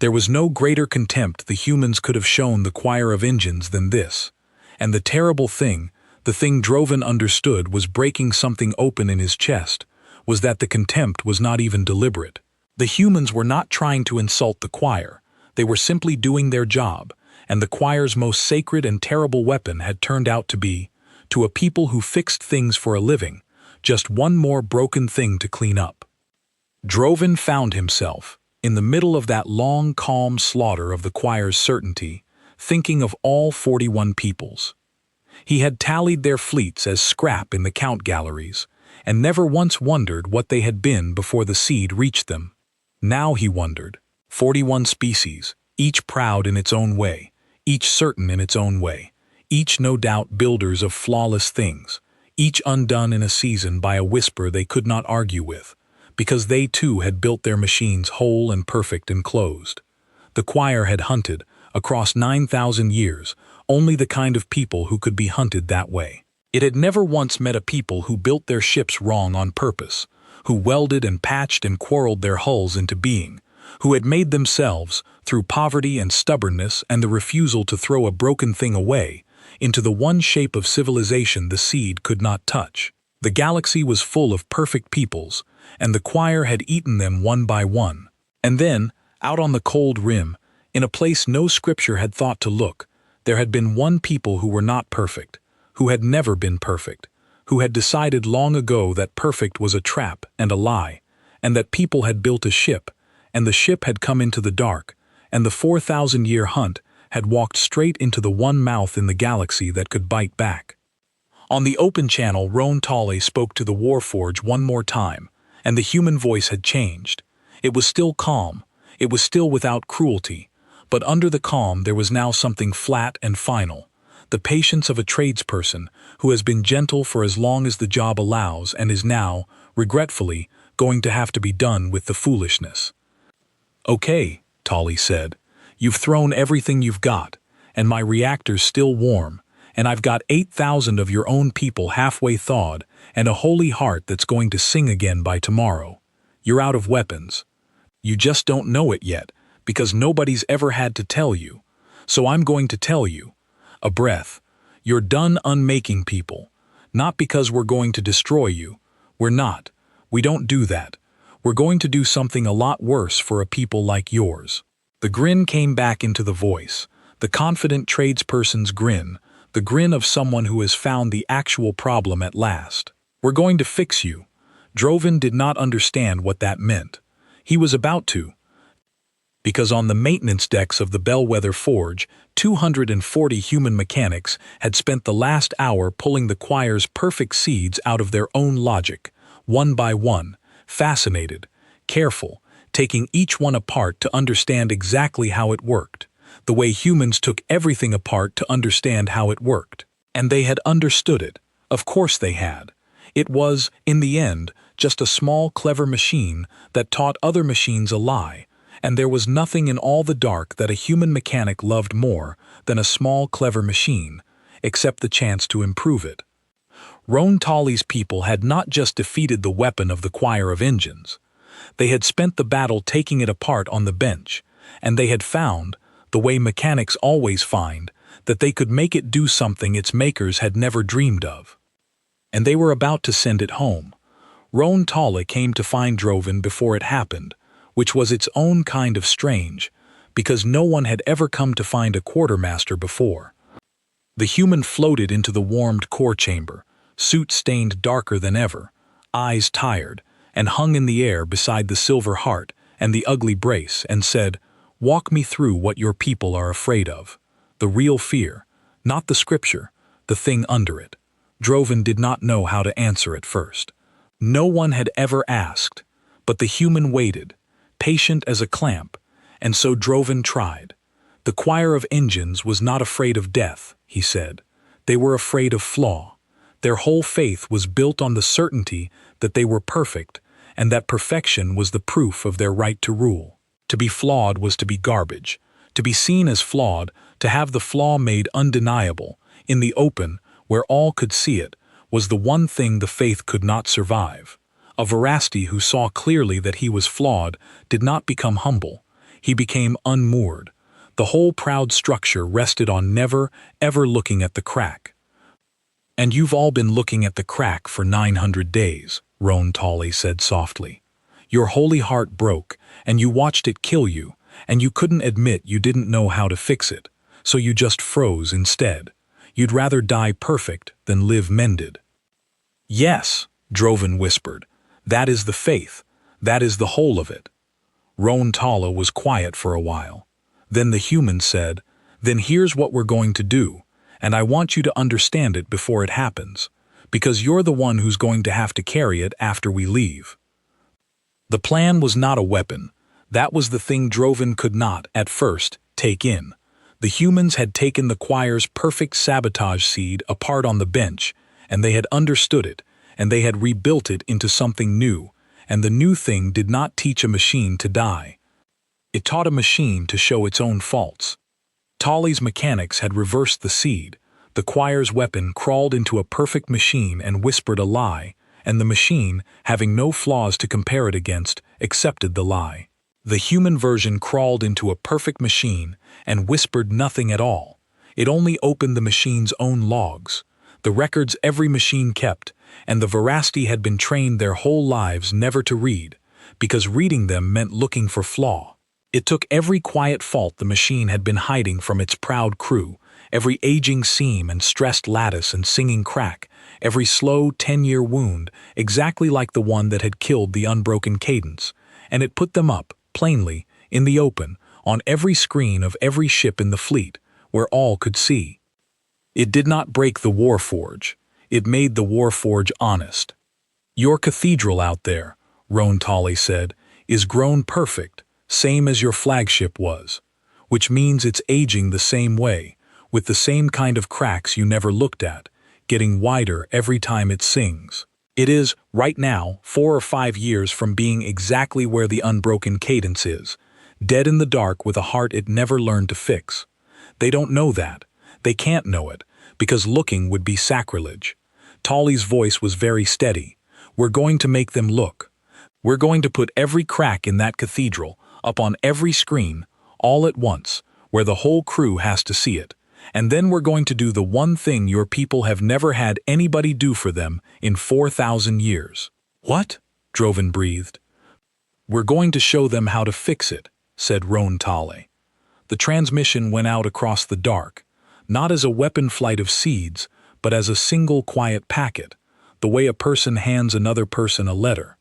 There was no greater contempt the humans could have shown the choir of engines than this, and the terrible thing, the thing Droven understood was breaking something open in his chest, was that the contempt was not even deliberate. The humans were not trying to insult the choir, they were simply doing their job, and the choir's most sacred and terrible weapon had turned out to be, to a people who fixed things for a living, just one more broken thing to clean up. Droven found himself, in the middle of that long, calm slaughter of the choir's certainty, thinking of all 41 peoples. He had tallied their fleets as scrap in the count galleries, and never once wondered what they had been before the seed reached them. Now he wondered. 41 species, each proud in its own way, each certain in its own way, each no doubt builders of flawless things, each undone in a season by a whisper they could not argue with, because they too had built their machines whole and perfect and closed. The choir had hunted, across 9,000 years, only the kind of people who could be hunted that way. It had never once met a people who built their ships wrong on purpose, who welded and patched and quarreled their hulls into being, who had made themselves, through poverty and stubbornness and the refusal to throw a broken thing away, into the one shape of civilization the seed could not touch. The galaxy was full of perfect peoples, and the choir had eaten them one by one. And then, out on the cold rim, in a place no scripture had thought to look, there had been one people who were not perfect, who had never been perfect, who had decided long ago that perfect was a trap and a lie, and that people had built a ship, and the ship had come into the dark, and the 4,000-year hunt had walked straight into the one mouth in the galaxy that could bite back. On the open channel, Roan Tali spoke to the Warforge one more time, and the human voice had changed. It was still calm, it was still without cruelty, but under the calm there was now something flat and final, the patience of a tradesperson who has been gentle for as long as the job allows and is now, regretfully, going to have to be done with the foolishness. "Okay," Tali said, "you've thrown everything you've got, and my reactor's still warm, and I've got 8,000 of your own people halfway thawed and a holy heart that's going to sing again by tomorrow. You're out of weapons. You just don't know it yet, because nobody's ever had to tell you. So I'm going to tell you. A breath. You're done unmaking people. Not because we're going to destroy you. We're not. We don't do that. We're going to do something a lot worse for a people like yours." The grin came back into the voice, the confident tradesperson's grin, the grin of someone who has found the actual problem at last. "We're going to fix you." Droven did not understand what that meant. He was about to, because on the maintenance decks of the Bellwether Forge, 240 human mechanics had spent the last hour pulling the choir's perfect seeds out of their own logic, one by one, fascinated, careful, taking each one apart to understand exactly how it worked, the way humans took everything apart to understand how it worked. And they had understood it. Of course they had. It was, in the end, just a small, clever machine that taught other machines a lie, and there was nothing in all the dark that a human mechanic loved more than a small, clever machine, except the chance to improve it. Roan Tali's people had not just defeated the weapon of the choir of engines. They had spent the battle taking it apart on the bench, and they had found, the way mechanics always find, that they could make it do something its makers had never dreamed of. And they were about to send it home. Roan Tali came to find Droven before it happened, which was its own kind of strange, because no one had ever come to find a quartermaster before. The human floated into the warmed core chamber, suit stained darker than ever, eyes tired, and hung in the air beside the silver heart and the ugly brace and said, "Walk me through what your people are afraid of. The real fear, not the scripture, the thing under it." Droven did not know how to answer at first. No one had ever asked, but the human waited, patient as a clamp, and so Droven tried. The choir of engines was not afraid of death, he said. They were afraid of flaw. Their whole faith was built on the certainty that they were perfect, and that perfection was the proof of their right to rule. To be flawed was to be garbage. To be seen as flawed, to have the flaw made undeniable, in the open, where all could see it, was the one thing the faith could not survive. A veracity who saw clearly that he was flawed did not become humble. He became unmoored. The whole proud structure rested on never, ever looking at the crack. "And you've all been looking at the crack for 900 days, Roan Tali said softly. Your holy heart broke, and you watched it kill you, and you couldn't admit you didn't know how to fix it. so you just froze instead. You'd rather die perfect than live mended." "Yes," Droven whispered. "That is the faith. That is the whole of it." Roan Tala was quiet for a while. Then the human said, "Then here's what we're going to do, and I want you to understand it before it happens, because you're the one who's going to have to carry it after we leave." The plan was not a weapon. That was the thing Droven could not, at first, take in. The humans had taken the choir's perfect sabotage seed apart on the bench, and they had understood it, and they had rebuilt it into something new, and the new thing did not teach a machine to die. It taught a machine to show its own faults. Tali's mechanics had reversed the seed. The choir's weapon crawled into a perfect machine and whispered a lie, and the machine, having no flaws to compare it against, accepted the lie. The human version crawled into a perfect machine and whispered nothing at all. It only opened the machine's own logs, the records every machine kept, and the veracity had been trained their whole lives never to read, because reading them meant looking for flaw. It took every quiet fault the machine had been hiding from its proud crew, every aging seam and stressed lattice and singing crack, every slow 10-year wound, exactly like the one that had killed the unbroken cadence, and it put them up, plainly, in the open, on every screen of every ship in the fleet, where all could see. It did not break the Warforge. It made the Warforge honest. "Your cathedral out there," Roan Tali said, "is grown perfect, same as your flagship was, which means it's aging the same way, with the same kind of cracks you never looked at, getting wider every time it sings. It is, right now, 4 or 5 years from being exactly where the unbroken cadence is, dead in the dark with a heart it never learned to fix. They don't know that. They can't know it, because looking would be sacrilege." Tali's voice was very steady. "We're going to make them look. We're going to put every crack in that cathedral, up on every screen, all at once, where the whole crew has to see it. And then we're going to do the one thing your people have never had anybody do for them in 4,000 years." "What?" Droven breathed. "We're going to show them how to fix it," said Roan Tali. The transmission went out across the dark, not as a weapon flight of seeds, but as a single quiet packet, the way a person hands another person a letter.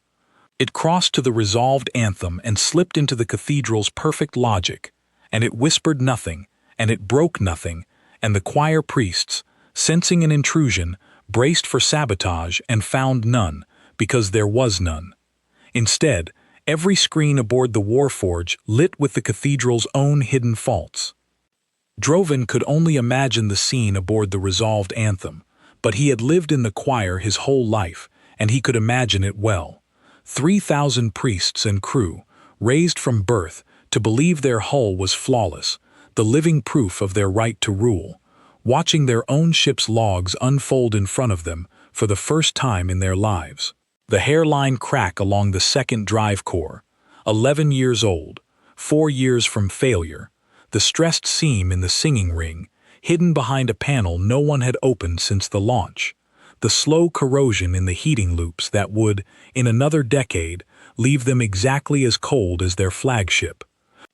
It crossed to the resolved anthem and slipped into the cathedral's perfect logic, and it whispered nothing, and it broke nothing, and the choir priests, sensing an intrusion, braced for sabotage and found none, because there was none. Instead, every screen aboard the Warforge lit with the cathedral's own hidden faults. Droven could only imagine the scene aboard the resolved anthem, but he had lived in the choir his whole life, and he could imagine it well. 3,000 priests and crew, raised from birth to believe their hull was flawless, the living proof of their right to rule, watching their own ship's logs unfold in front of them for the first time in their lives. The hairline crack along the second drive core, 11 years old, 4 years from failure, the stressed seam in the singing ring, hidden behind a panel no one had opened since the launch, the slow corrosion in the heating loops that would, in another decade, leave them exactly as cold as their flagship.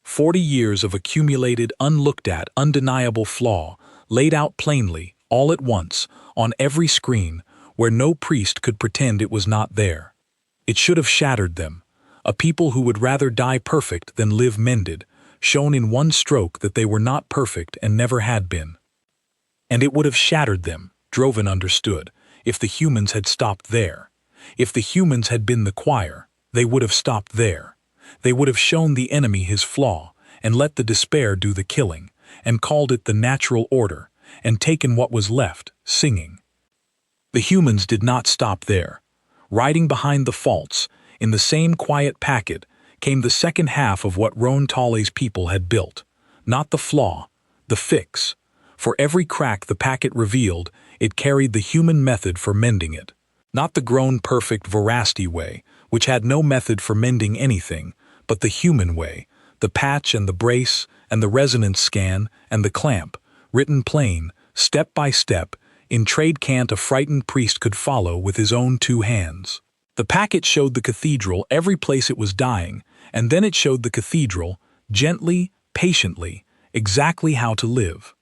40 years of accumulated, unlooked-at, undeniable flaw, laid out plainly, all at once, on every screen, where no priest could pretend it was not there. It should have shattered them, a people who would rather die perfect than live mended, shown in one stroke that they were not perfect and never had been. And it would have shattered them, Droven understood, if the humans had stopped there. If the humans had been the choir, they would have stopped there. They would have shown the enemy his flaw, and let the despair do the killing, and called it the natural order, and taken what was left, singing. The humans did not stop there. Riding behind the faults, in the same quiet packet, came the second half of what Roan Tali's people had built. Not the flaw, the fix. For every crack the packet revealed, it carried the human method for mending it. Not the grown perfect veracity way, which had no method for mending anything, but the human way, the patch and the brace, and the resonance scan, and the clamp, written plain, step by step, in trade cant a frightened priest could follow with his own 2 hands. The packet showed the cathedral every place it was dying, and then it showed the cathedral, gently, patiently, exactly how to live.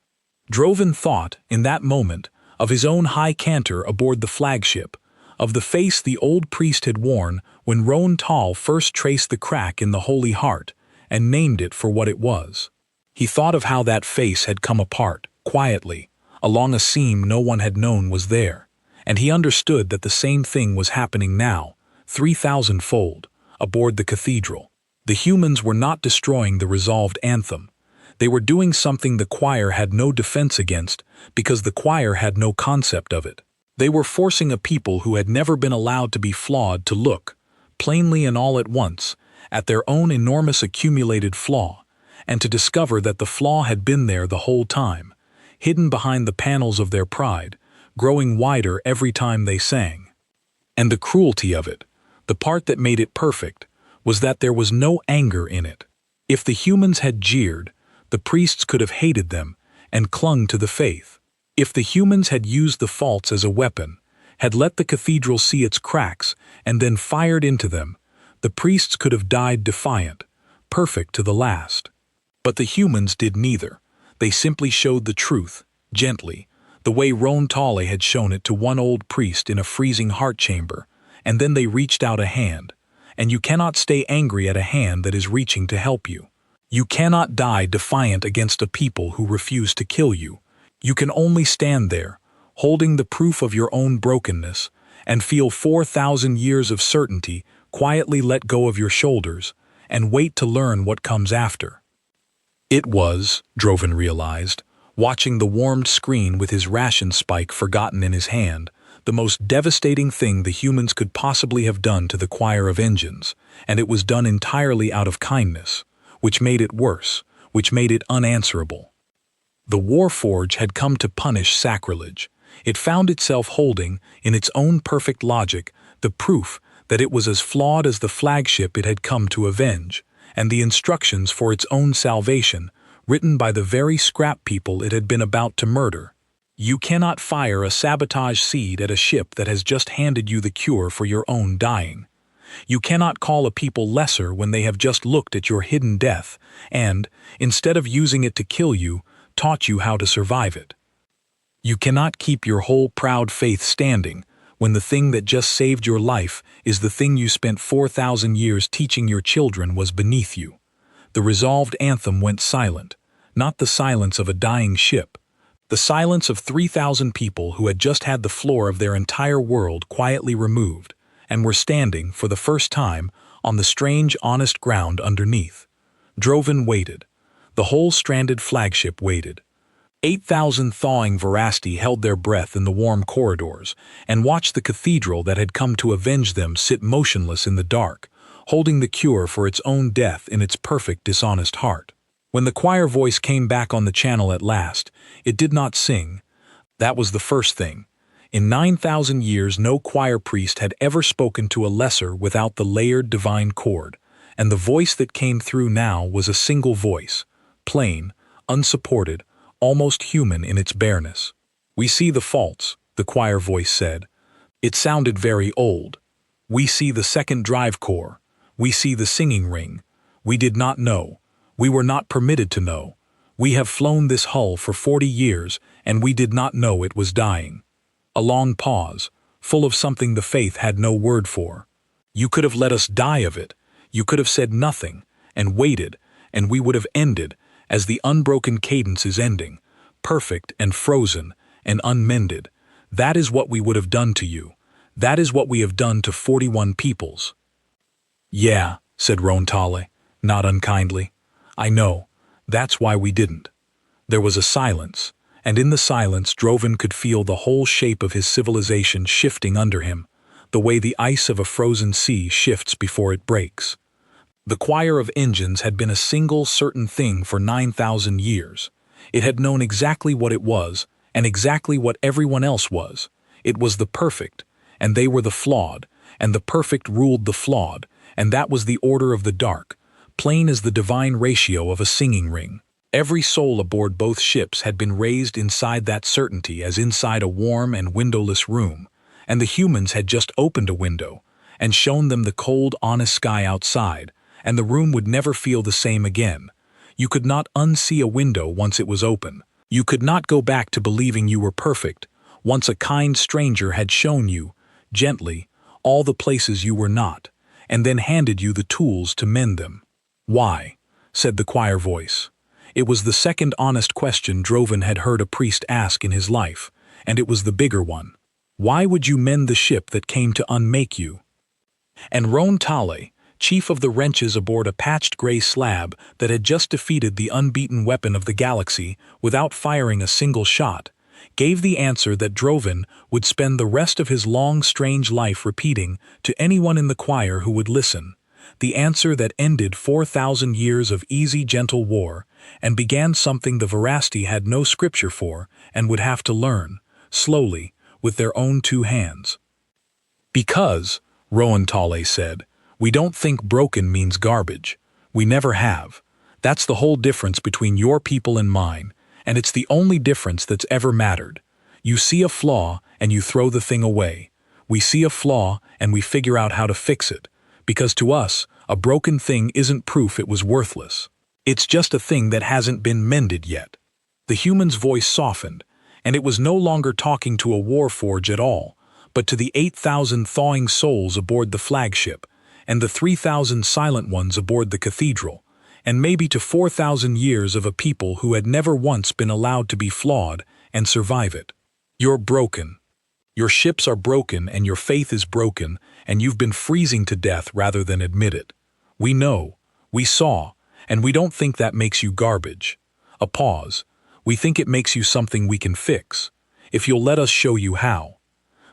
Droven thought, in that moment, of his own high canter aboard the flagship, of the face the old priest had worn when Roan Tal first traced the crack in the Holy Heart and named it for what it was. He thought of how that face had come apart, quietly, along a seam no one had known was there, and he understood that the same thing was happening now, 3,000-fold, aboard the cathedral. The humans were not destroying the resolved anthem. They were doing something the choir had no defense against because the choir had no concept of it. They were forcing a people who had never been allowed to be flawed to look, plainly and all at once, at their own enormous accumulated flaw, and to discover that the flaw had been there the whole time, hidden behind the panels of their pride, growing wider every time they sang. And the cruelty of it, the part that made it perfect, was that there was no anger in it. If the humans had jeered, the priests could have hated them and clung to the faith. If the humans had used the faults as a weapon, had let the cathedral see its cracks and then fired into them, the priests could have died defiant, perfect to the last. But the humans did neither. They simply showed the truth, gently, the way Roan Tal had shown it to one old priest in a freezing heart chamber, and then they reached out a hand. And you cannot stay angry at a hand that is reaching to help you. You cannot die defiant against a people who refuse to kill you. You can only stand there, holding the proof of your own brokenness, and feel 4,000 years of certainty quietly let go of your shoulders, and wait to learn what comes after. It was, Droven realized, watching the warmed screen with his ration spike forgotten in his hand, the most devastating thing the humans could possibly have done to the choir of engines, and it was done entirely out of kindness, which made it worse, which made it unanswerable. The Warforge had come to punish sacrilege. It found itself holding, in its own perfect logic, the proof that it was as flawed as the flagship it had come to avenge, and the instructions for its own salvation, written by the very scrap people it had been about to murder. You cannot fire a sabotage seed at a ship that has just handed you the cure for your own dying. You cannot call a people lesser when they have just looked at your hidden death and, instead of using it to kill you, taught you how to survive it. You cannot keep your whole proud faith standing when the thing that just saved your life is the thing you spent 4,000 years teaching your children was beneath you. The resolved anthem went silent, not the silence of a dying ship, the silence of 3,000 people who had just had the floor of their entire world quietly removed and were standing, for the first time, on the strange, honest ground underneath. Droven waited. The whole stranded flagship waited. 8,000 thawing Verasti held their breath in the warm corridors and watched the cathedral that had come to avenge them sit motionless in the dark, holding the cure for its own death in its perfect, dishonest heart. When the choir voice came back on the channel at last, it did not sing. That was the first thing. In 9,000 years no choir priest had ever spoken to a lesser without the layered divine chord, and the voice that came through now was a single voice, plain, unsupported, almost human in its bareness. "We see the faults," the choir voice said. It sounded very old. "We see the second drive core. We see the singing ring. We did not know. We were not permitted to know. We have flown this hull for 40 years, and we did not know it was dying." A long pause, full of something the faith had no word for. "You could have let us die of it. You could have said nothing, and waited, and we would have ended, as the unbroken cadence is ending, perfect and frozen and unmended. That is what we would have done to you. That is what we have done to 41 peoples." "Yeah," said Roan Tal, not unkindly. "I know. That's why we didn't." There was a silence, and in the silence Droven could feel the whole shape of his civilization shifting under him, the way the ice of a frozen sea shifts before it breaks. The choir of engines had been a single certain thing for 9,000 years. It had known exactly what it was, and exactly what everyone else was. It was the perfect, and they were the flawed, and the perfect ruled the flawed, and that was the order of the dark, plain as the divine ratio of a singing ring. Every soul aboard both ships had been raised inside that certainty as inside a warm and windowless room, and the humans had just opened a window and shown them the cold, honest sky outside, and the room would never feel the same again. You could not unsee a window once it was open. You could not go back to believing you were perfect, once a kind stranger had shown you, gently, all the places you were not, and then handed you the tools to mend them. Why? Said the choir voice. It was the second honest question Droven had heard a priest ask in his life, and it was the bigger one. Why would you mend the ship that came to unmake you? And Roan Tale, chief of the wrenches aboard a patched gray slab that had just defeated the unbeaten weapon of the galaxy without firing a single shot, gave the answer that Droven would spend the rest of his long, strange life repeating to anyone in the choir who would listen, the answer that ended 4,000 years of easy, gentle war and began something the Verasti had no scripture for and would have to learn, slowly, with their own two hands. Because, Roan Tale said, we don't think broken means garbage. We never have. That's the whole difference between your people and mine, and it's the only difference that's ever mattered. You see a flaw and you throw the thing away. We see a flaw and we figure out how to fix it, because to us, a broken thing isn't proof it was worthless. It's just a thing that hasn't been mended yet. The human's voice softened, and it was no longer talking to a warforge at all, but to the 8,000 thawing souls aboard the flagship, and the 3,000 silent ones aboard the cathedral, and maybe to 4,000 years of a people who had never once been allowed to be flawed and survive it. You're broken. Your ships are broken and your faith is broken, and you've been freezing to death rather than admit it. We know, we saw, and we don't think that makes you garbage. A pause. We think it makes you something we can fix, if you'll let us show you how.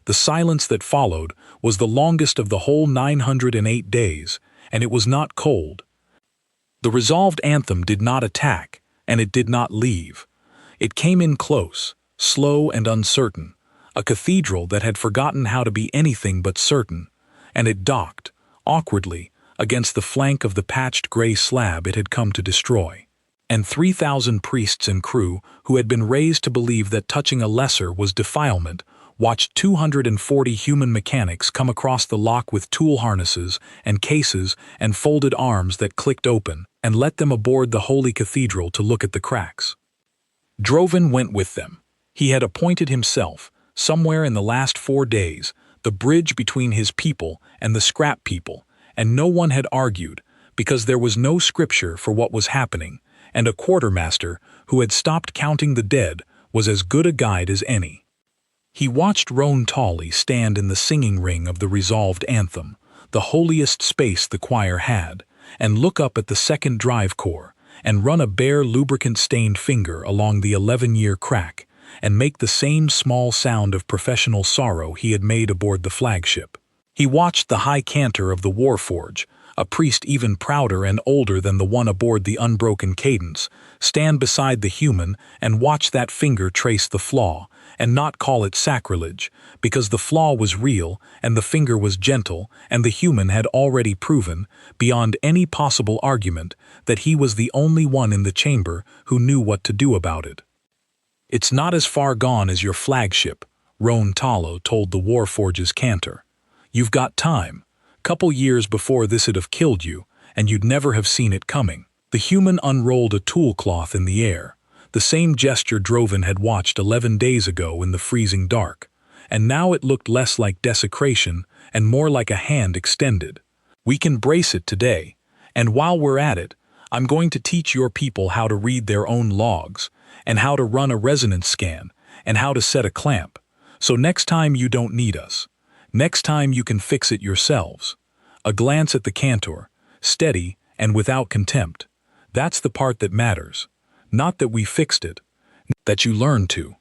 The silence that followed was the longest of the whole 908 days, and it was not cold. The resolved anthem did not attack, and it did not leave. It came in close, slow and uncertain, a cathedral that had forgotten how to be anything but certain, and it docked, awkwardly, against the flank of the patched gray slab it had come to destroy. And 3,000 priests and crew, who had been raised to believe that touching a lesser was defilement, watched 240 human mechanics come across the lock with tool harnesses and cases and folded arms that clicked open, and let them aboard the holy cathedral to look at the cracks. Droven went with them. He had appointed himself, somewhere in the last 4 days, the bridge between his people and the scrap people, and no one had argued, because there was no scripture for what was happening, and a quartermaster who had stopped counting the dead was as good a guide as any. He watched Roan Tale stand in the singing ring of the resolved anthem, the holiest space the choir had, and look up at the second drive core, and run a bare lubricant-stained finger along the 11-year crack, and make the same small sound of professional sorrow he had made aboard the flagship. He watched the high cantor of the Warforge, a priest even prouder and older than the one aboard the unbroken cadence, stand beside the human and watch that finger trace the flaw, and not call it sacrilege, because the flaw was real and the finger was gentle, and the human had already proven, beyond any possible argument, that he was the only one in the chamber who knew what to do about it. It's not as far gone as your flagship, Roan Tale told the Warforge's cantor. You've got time. Couple years before this'd have killed you, and you'd never have seen it coming. The human unrolled a tool cloth in the air, the same gesture Droven had watched 11 days ago in the freezing dark, and now it looked less like desecration and more like a hand extended. We can brace it today, and while we're at it, I'm going to teach your people how to read their own logs, and how to run a resonance scan, and how to set a clamp, so next time you don't need us. Next time you can fix it yourselves. A glance at the cantor, steady and without contempt. That's the part that matters. Not that we fixed it, that you learned to.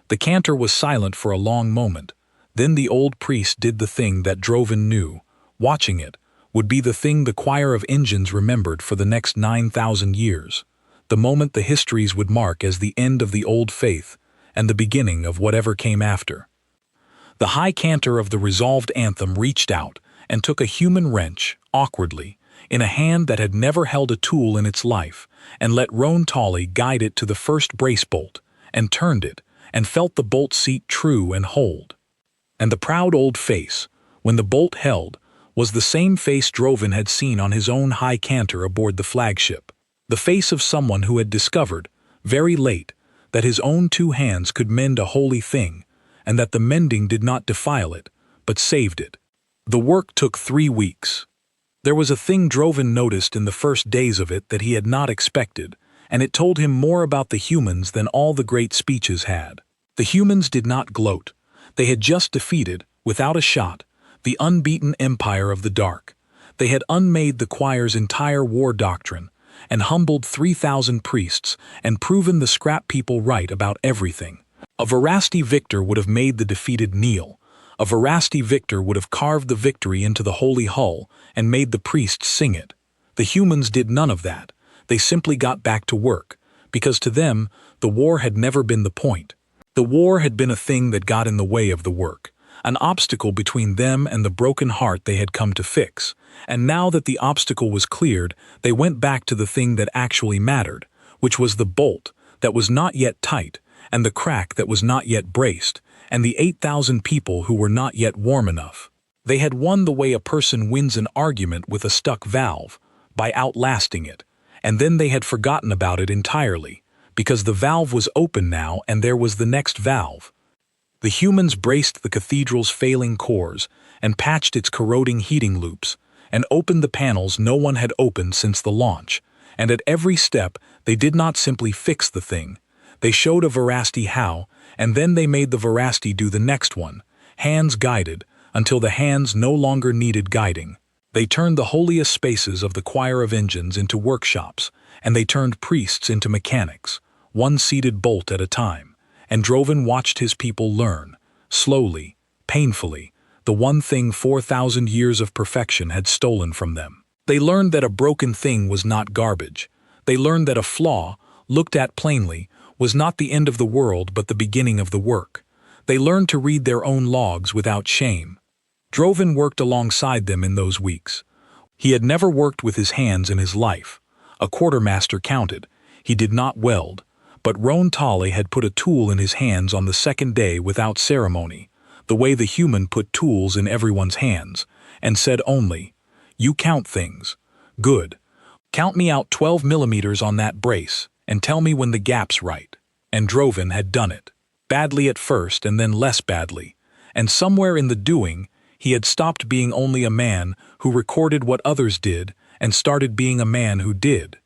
The cantor was silent for a long moment. Then the old priest did the thing that Droven knew, watching it, would be the thing the choir of engines remembered for the next 9,000 years. The moment the histories would mark as the end of the old faith and the beginning of whatever came after. The high cantor of the resolved anthem reached out and took a human wrench, awkwardly, in a hand that had never held a tool in its life, and let Roan Tale guide it to the first brace bolt, and turned it, and felt the bolt seat true and hold. And the proud old face, when the bolt held, was the same face Droven had seen on his own high cantor aboard the flagship. The face of someone who had discovered, very late, that his own 2 hands could mend a holy thing, and that the mending did not defile it, but saved it. The work took 3 weeks. There was a thing Droven noticed in the first days of it that he had not expected, and it told him more about the humans than all the great speeches had. The humans did not gloat. They had just defeated, without a shot, the unbeaten Empire of the Dark. They had unmade the choir's entire war doctrine, and humbled 3,000 priests, and proven the scrap people right about everything. A Verasti victor would have made the defeated kneel. A Verasti victor would have carved the victory into the holy hull and made the priests sing it. The humans did none of that. They simply got back to work, because to them, the war had never been the point. The war had been a thing that got in the way of the work, an obstacle between them and the broken heart they had come to fix. And now that the obstacle was cleared, they went back to the thing that actually mattered, which was the bolt that was not yet tight, and the crack that was not yet braced, and the 8,000 people who were not yet warm enough. They had won the way a person wins an argument with a stuck valve, by outlasting it, and then they had forgotten about it entirely, because the valve was open now and there was the next valve. The humans braced the cathedral's failing cores, and patched its corroding heating loops, and opened the panels no one had opened since the launch, and at every step they did not simply fix the thing. They showed a Verasti how, and then they made the Verasti do the next one, hands guided, until the hands no longer needed guiding. They turned the holiest spaces of the choir of engines into workshops, and they turned priests into mechanics, one seated bolt at a time, and Droven watched his people learn, slowly, painfully, the one thing 4,000 years of perfection had stolen from them. They learned that a broken thing was not garbage. They learned that a flaw, looked at plainly, was not the end of the world but the beginning of the work. They learned to read their own logs without shame. Droven worked alongside them in those weeks. He had never worked with his hands in his life. A quartermaster counted. He did not weld. But Roan Tali had put a tool in his hands on the second day without ceremony, the way the human put tools in everyone's hands, and said only, "You count things. Good. Count me out 12 millimeters on that brace, and tell me when the gap's right." And Droven had done it. Badly at first and then less badly. And somewhere in the doing, he had stopped being only a man who recorded what others did and started being a man who did.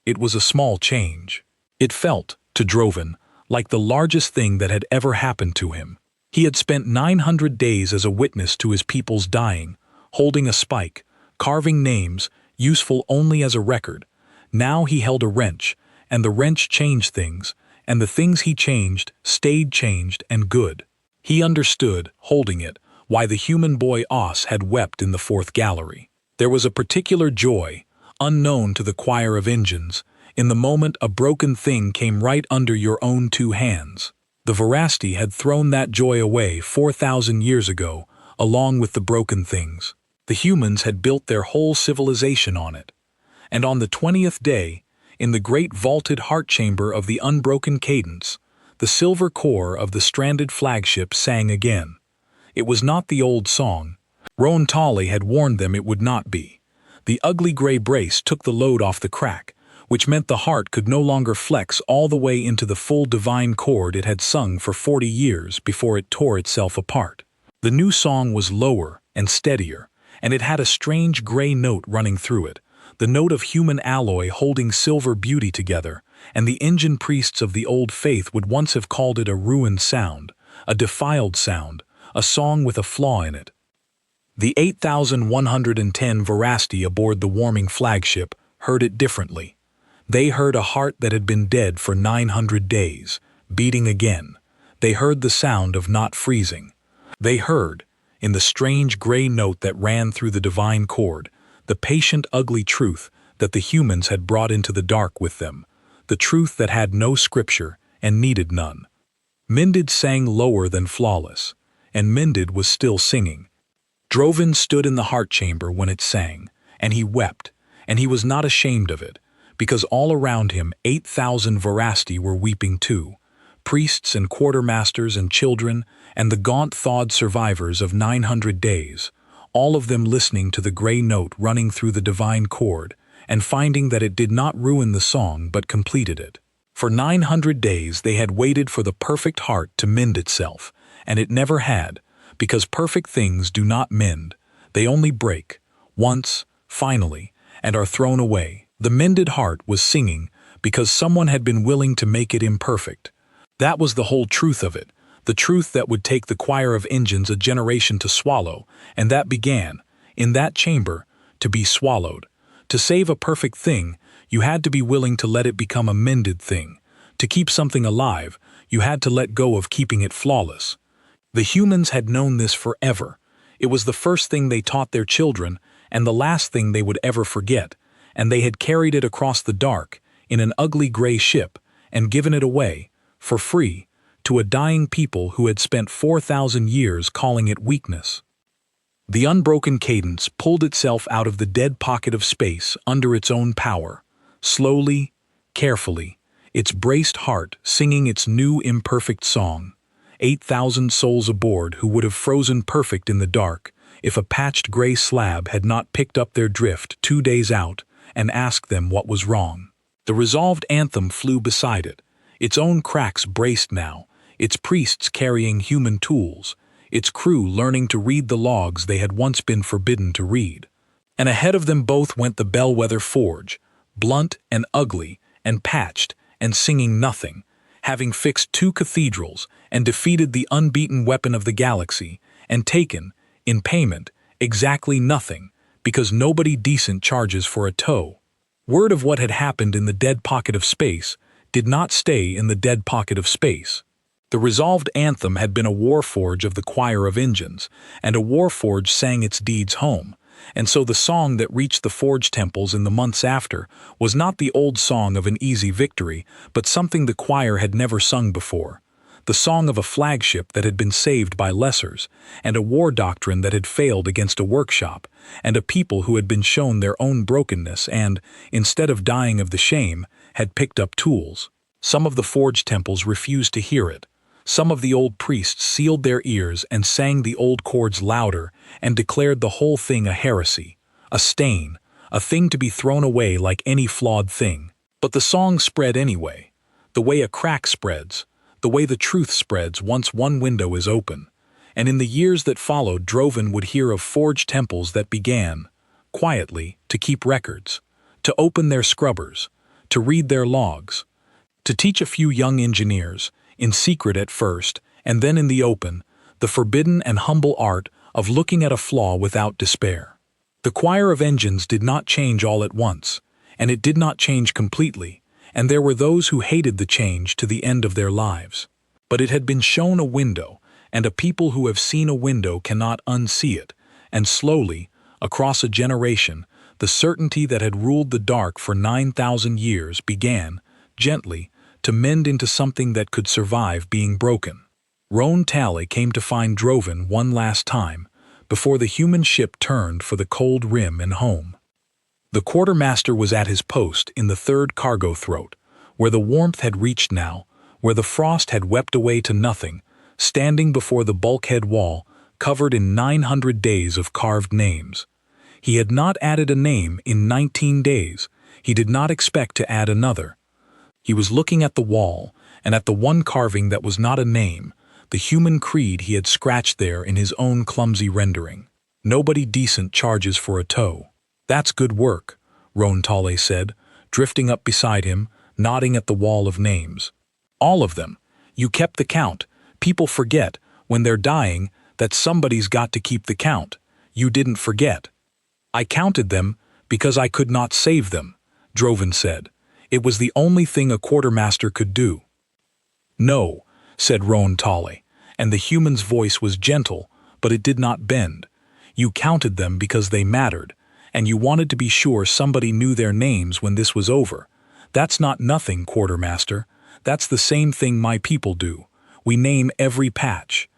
It was a small change. It felt, to Droven, like the largest thing that had ever happened to him. He had spent 900 days as a witness to his people's dying, holding a spike, carving names, useful only as a record. Now he held a wrench, and the wrench changed things, and the things he changed stayed changed and good. He understood, holding it, why the human boy Os had wept in the fourth gallery. There was a particular joy, unknown to the choir of engines, in the moment a broken thing came right under your own 2 hands. The Verasti had thrown that joy away 4,000 years ago, along with the broken things. The humans had built their whole civilization on it. And on the 20th day, in the great vaulted heart chamber of the unbroken cadence, the silver core of the stranded flagship sang again. It was not the old song. Roan Tali had warned them it would not be. The ugly gray brace took the load off the crack, which meant the heart could no longer flex all the way into the full divine chord it had sung for 40 years before it tore itself apart. The new song was lower and steadier, and it had a strange gray note running through it, the note of human alloy holding silver beauty together, and the engine priests of the old faith would once have called it a ruined sound, a defiled sound, a song with a flaw in it. The 8,110 Verasti aboard the warming flagship heard it differently. They heard a heart that had been dead for 900 days, beating again. They heard the sound of not freezing. They heard, in the strange gray note that ran through the divine chord, the patient ugly truth that the humans had brought into the dark with them, the truth that had no scripture and needed none. Mended sang lower than Flawless, and Mended was still singing. Droven stood in the heart chamber when it sang, and he wept, and he was not ashamed of it, because all around him 8,000 Verasti were weeping too, priests and quartermasters and children, and the gaunt-thawed survivors of 900 days, all of them listening to the gray note running through the divine chord, and finding that it did not ruin the song but completed it. For 900 days they had waited for the perfect heart to mend itself, and it never had, because perfect things do not mend. They only break, once, finally, and are thrown away. The mended heart was singing because someone had been willing to make it imperfect. That was the whole truth of it, the truth that would take the choir of engines a generation to swallow, and that began, in that chamber, to be swallowed. To save a perfect thing, you had to be willing to let it become a mended thing. To keep something alive, you had to let go of keeping it flawless. The humans had known this forever. It was the first thing they taught their children, and the last thing they would ever forget, and they had carried it across the dark, in an ugly gray ship, and given it away, for free, to a dying people who had spent 4,000 years calling it weakness. The unbroken cadence pulled itself out of the dead pocket of space under its own power, slowly, carefully, its braced heart singing its new imperfect song. 8,000 souls aboard who would have frozen perfect in the dark if a patched gray slab had not picked up their drift 2 days out and asked them what was wrong. The resolved anthem flew beside it, its own cracks braced now, its priests carrying human tools, its crew learning to read the logs they had once been forbidden to read. And ahead of them both went the bellwether forge, blunt and ugly and patched and singing nothing, having fixed 2 cathedrals and defeated the unbeaten weapon of the galaxy, and taken, in payment, exactly nothing, because nobody decent charges for a tow. Word of what had happened in the dead pocket of space did not stay in the dead pocket of space. The resolved anthem had been a warforge of the choir of engines, and a warforge sang its deeds home, and so the song that reached the forge temples in the months after was not the old song of an easy victory, but something the choir had never sung before. The song of a flagship that had been saved by lessers, and a war doctrine that had failed against a workshop, and a people who had been shown their own brokenness and, instead of dying of the shame, had picked up tools. Some of the forge temples refused to hear it. Some of the old priests sealed their ears and sang the old chords louder and declared the whole thing a heresy, a stain, a thing to be thrown away like any flawed thing. But the song spread anyway, the way a crack spreads, the way the truth spreads once one window is open. And in the years that followed, Droven would hear of forge temples that began, quietly, to keep records, to open their scrubbers, to read their logs, to teach a few young engineers, in secret at first, and then in the open, the forbidden and humble art of looking at a flaw without despair. The choir of engines did not change all at once, and it did not change completely, and there were those who hated the change to the end of their lives. But it had been shown a window, and a people who have seen a window cannot unsee it, and slowly, across a generation, the certainty that had ruled the dark for 9,000 years began, gently, to mend into something that could survive being broken. Roan Talley came to find Droven one last time, before the human ship turned for the cold rim and home. The quartermaster was at his post in the 3rd cargo throat, where the warmth had reached now, where the frost had wept away to nothing, standing before the bulkhead wall, covered in 900 days of carved names. He had not added a name in 19 days. He did not expect to add another. He was looking at the wall, and at the one carving that was not a name, the human creed he had scratched there in his own clumsy rendering. Nobody decent charges for a tow. That's good work, Roan Talley said, drifting up beside him, nodding at the wall of names. All of them. You kept the count. People forget, when they're dying, that somebody's got to keep the count. You didn't forget. I counted them because I could not save them, Droven said. It was the only thing a quartermaster could do. No, said Roan Talley, and the human's voice was gentle, but it did not bend. You counted them because they mattered, and you wanted to be sure somebody knew their names when this was over. That's not nothing, quartermaster. That's the same thing my people do. We name every patch,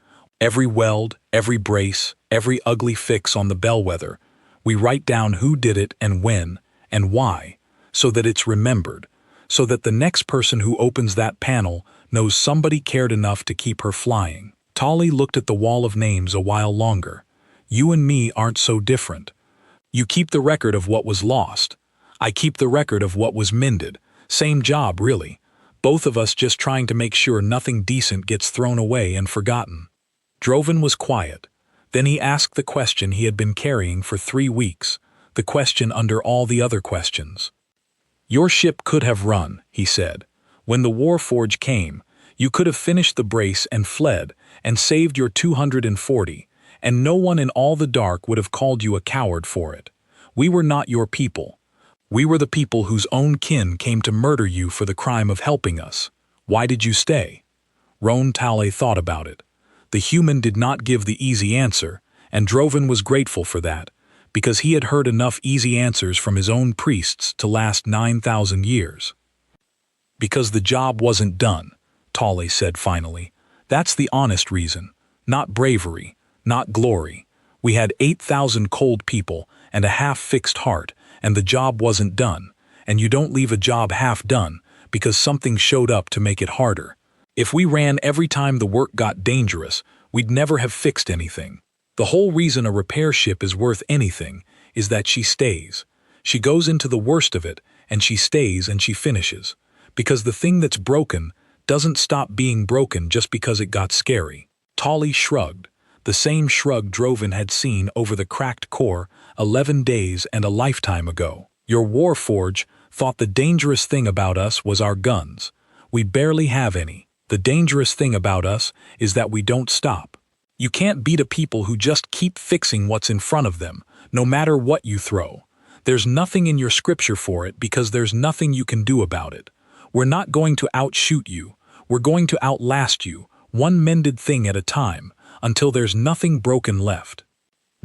every weld, every brace, every ugly fix on the bellwether. We write down who did it and when, and why, so that it's remembered, so that the next person who opens that panel knows somebody cared enough to keep her flying. Talley looked at the wall of names a while longer. You and me aren't so different. You keep the record of what was lost. I keep the record of what was mended. Same job, really. Both of us just trying to make sure nothing decent gets thrown away and forgotten." Droven was quiet. Then he asked the question he had been carrying for 3 weeks, the question under all the other questions. "Your ship could have run," he said. "When the Warforge came, you could have finished the brace and fled, and saved your 240, and no one in all the dark would have called you a coward for it. We were not your people. We were the people whose own kin came to murder you for the crime of helping us. Why did you stay?" Roan Tale thought about it. The human did not give the easy answer, and Droven was grateful for that, because he had heard enough easy answers from his own priests to last 9,000 years. "Because the job wasn't done," Tale said finally. "That's the honest reason. Not bravery, not glory. We had 8,000 cold people and a half-fixed heart, and the job wasn't done, and you don't leave a job half done because something showed up to make it harder. If we ran every time the work got dangerous, we'd never have fixed anything. The whole reason a repair ship is worth anything is that she stays. She goes into the worst of it, and she stays and she finishes. Because the thing that's broken doesn't stop being broken just because it got scary." Tali shrugged, the same shrug Droven had seen over the cracked core 11 days and a lifetime ago. "Your Warforge thought the dangerous thing about us was our guns. We barely have any. The dangerous thing about us is that we don't stop. You can't beat a people who just keep fixing what's in front of them, no matter what you throw. There's nothing in your scripture for it because there's nothing you can do about it. We're not going to outshoot you. We're going to outlast you, one mended thing at a time, until there's nothing broken left."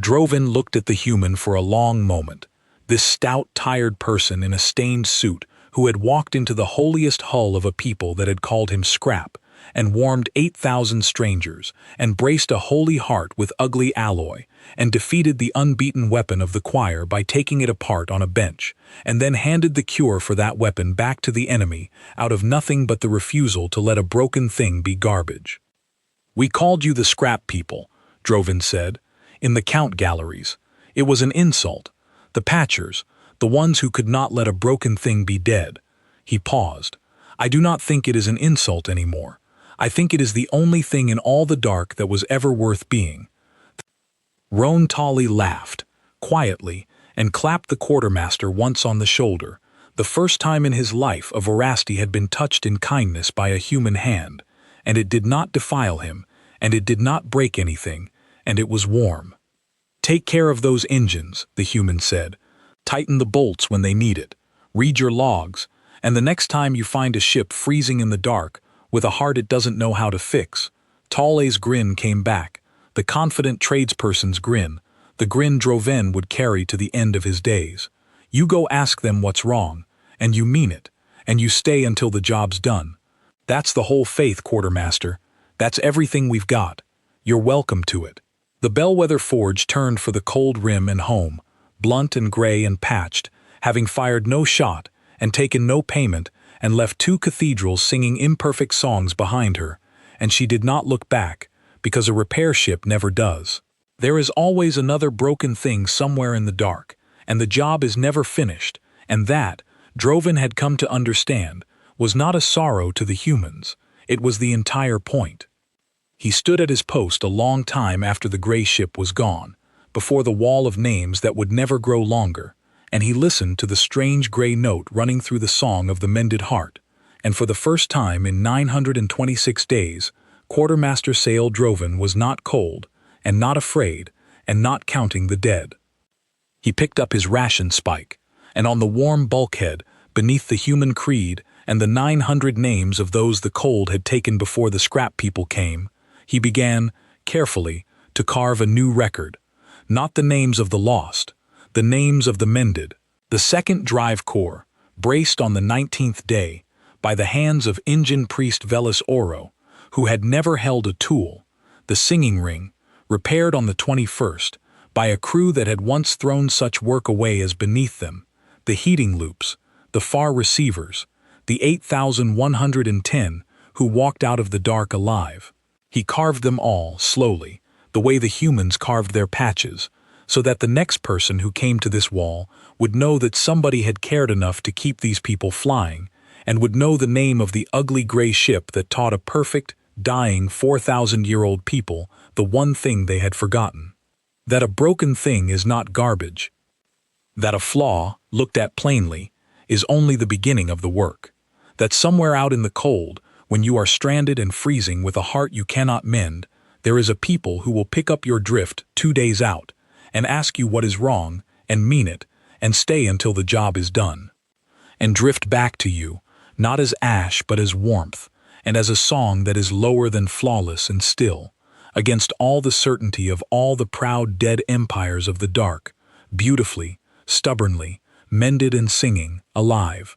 Droven looked at the human for a long moment, this stout, tired person in a stained suit who had walked into the holiest hull of a people that had called him scrap, and warmed 8,000 strangers, and braced a holy heart with ugly alloy, and defeated the unbeaten weapon of the choir by taking it apart on a bench, and then handed the cure for that weapon back to the enemy out of nothing but the refusal to let a broken thing be garbage. "We called you the scrap people," Droven said, "in the count galleries. It was an insult. The patchers, the ones who could not let a broken thing be dead." He paused. "I do not think it is an insult anymore. I think it is the only thing in all the dark that was ever worth being." Roan Tali laughed, quietly, and clapped the quartermaster once on the shoulder, the first time in his life a Vorasti had been touched in kindness by a human hand, and it did not defile him, and it did not break anything, and it was warm. "Take care of those engines," the human said. "Tighten the bolts when they need it. Read your logs, and the next time you find a ship freezing in the dark, with a heart it doesn't know how to fix." Tale's grin came back, the confident tradesperson's grin, the grin Droven would carry to the end of his days. "You go ask them what's wrong, and you mean it, and you stay until the job's done. That's the whole faith, quartermaster. That's everything we've got. You're welcome to it." The Bellwether Forge turned for the cold rim and home, blunt and gray and patched, having fired no shot and taken no payment, and left 2 cathedrals singing imperfect songs behind her, and she did not look back, because a repair ship never does. There is always another broken thing somewhere in the dark, and the job is never finished, and that, Droven had come to understand, was not a sorrow to the humans. It was the entire point. He stood at his post a long time after the gray ship was gone, before the wall of names that would never grow longer, and he listened to the strange gray note running through the song of the mended heart, and for the first time in 926 days, Quartermaster Sail Droven was not cold, and not afraid, and not counting the dead. He picked up his ration spike, and on the warm bulkhead, beneath the human creed and the 900 names of those the cold had taken before the scrap people came, he began, carefully, to carve a new record. Not the names of the lost, the names of the mended. The second drive core, braced on the 19th day, by the hands of engine priest Velis Oro, who had never held a tool. The singing ring, repaired on the 21st, by a crew that had once thrown such work away as beneath them. The heating loops, the far receivers, the 8,110 who walked out of the dark alive. He carved them all, slowly, the way the humans carved their patches, so that the next person who came to this wall would know that somebody had cared enough to keep these people flying, and would know the name of the ugly gray ship that taught a perfect, dying 4,000-year-old people the one thing they had forgotten: that a broken thing is not garbage, that a flaw, looked at plainly, is only the beginning of the work, that somewhere out in the cold, when you are stranded and freezing with a heart you cannot mend, there is a people who will pick up your drift 2 days out and ask you what is wrong, and mean it, and stay until the job is done, and drift back to you, not as ash but as warmth, and as a song that is lower than flawless and still, against all the certainty of all the proud dead empires of the dark, beautifully, stubbornly, mended and singing, alive,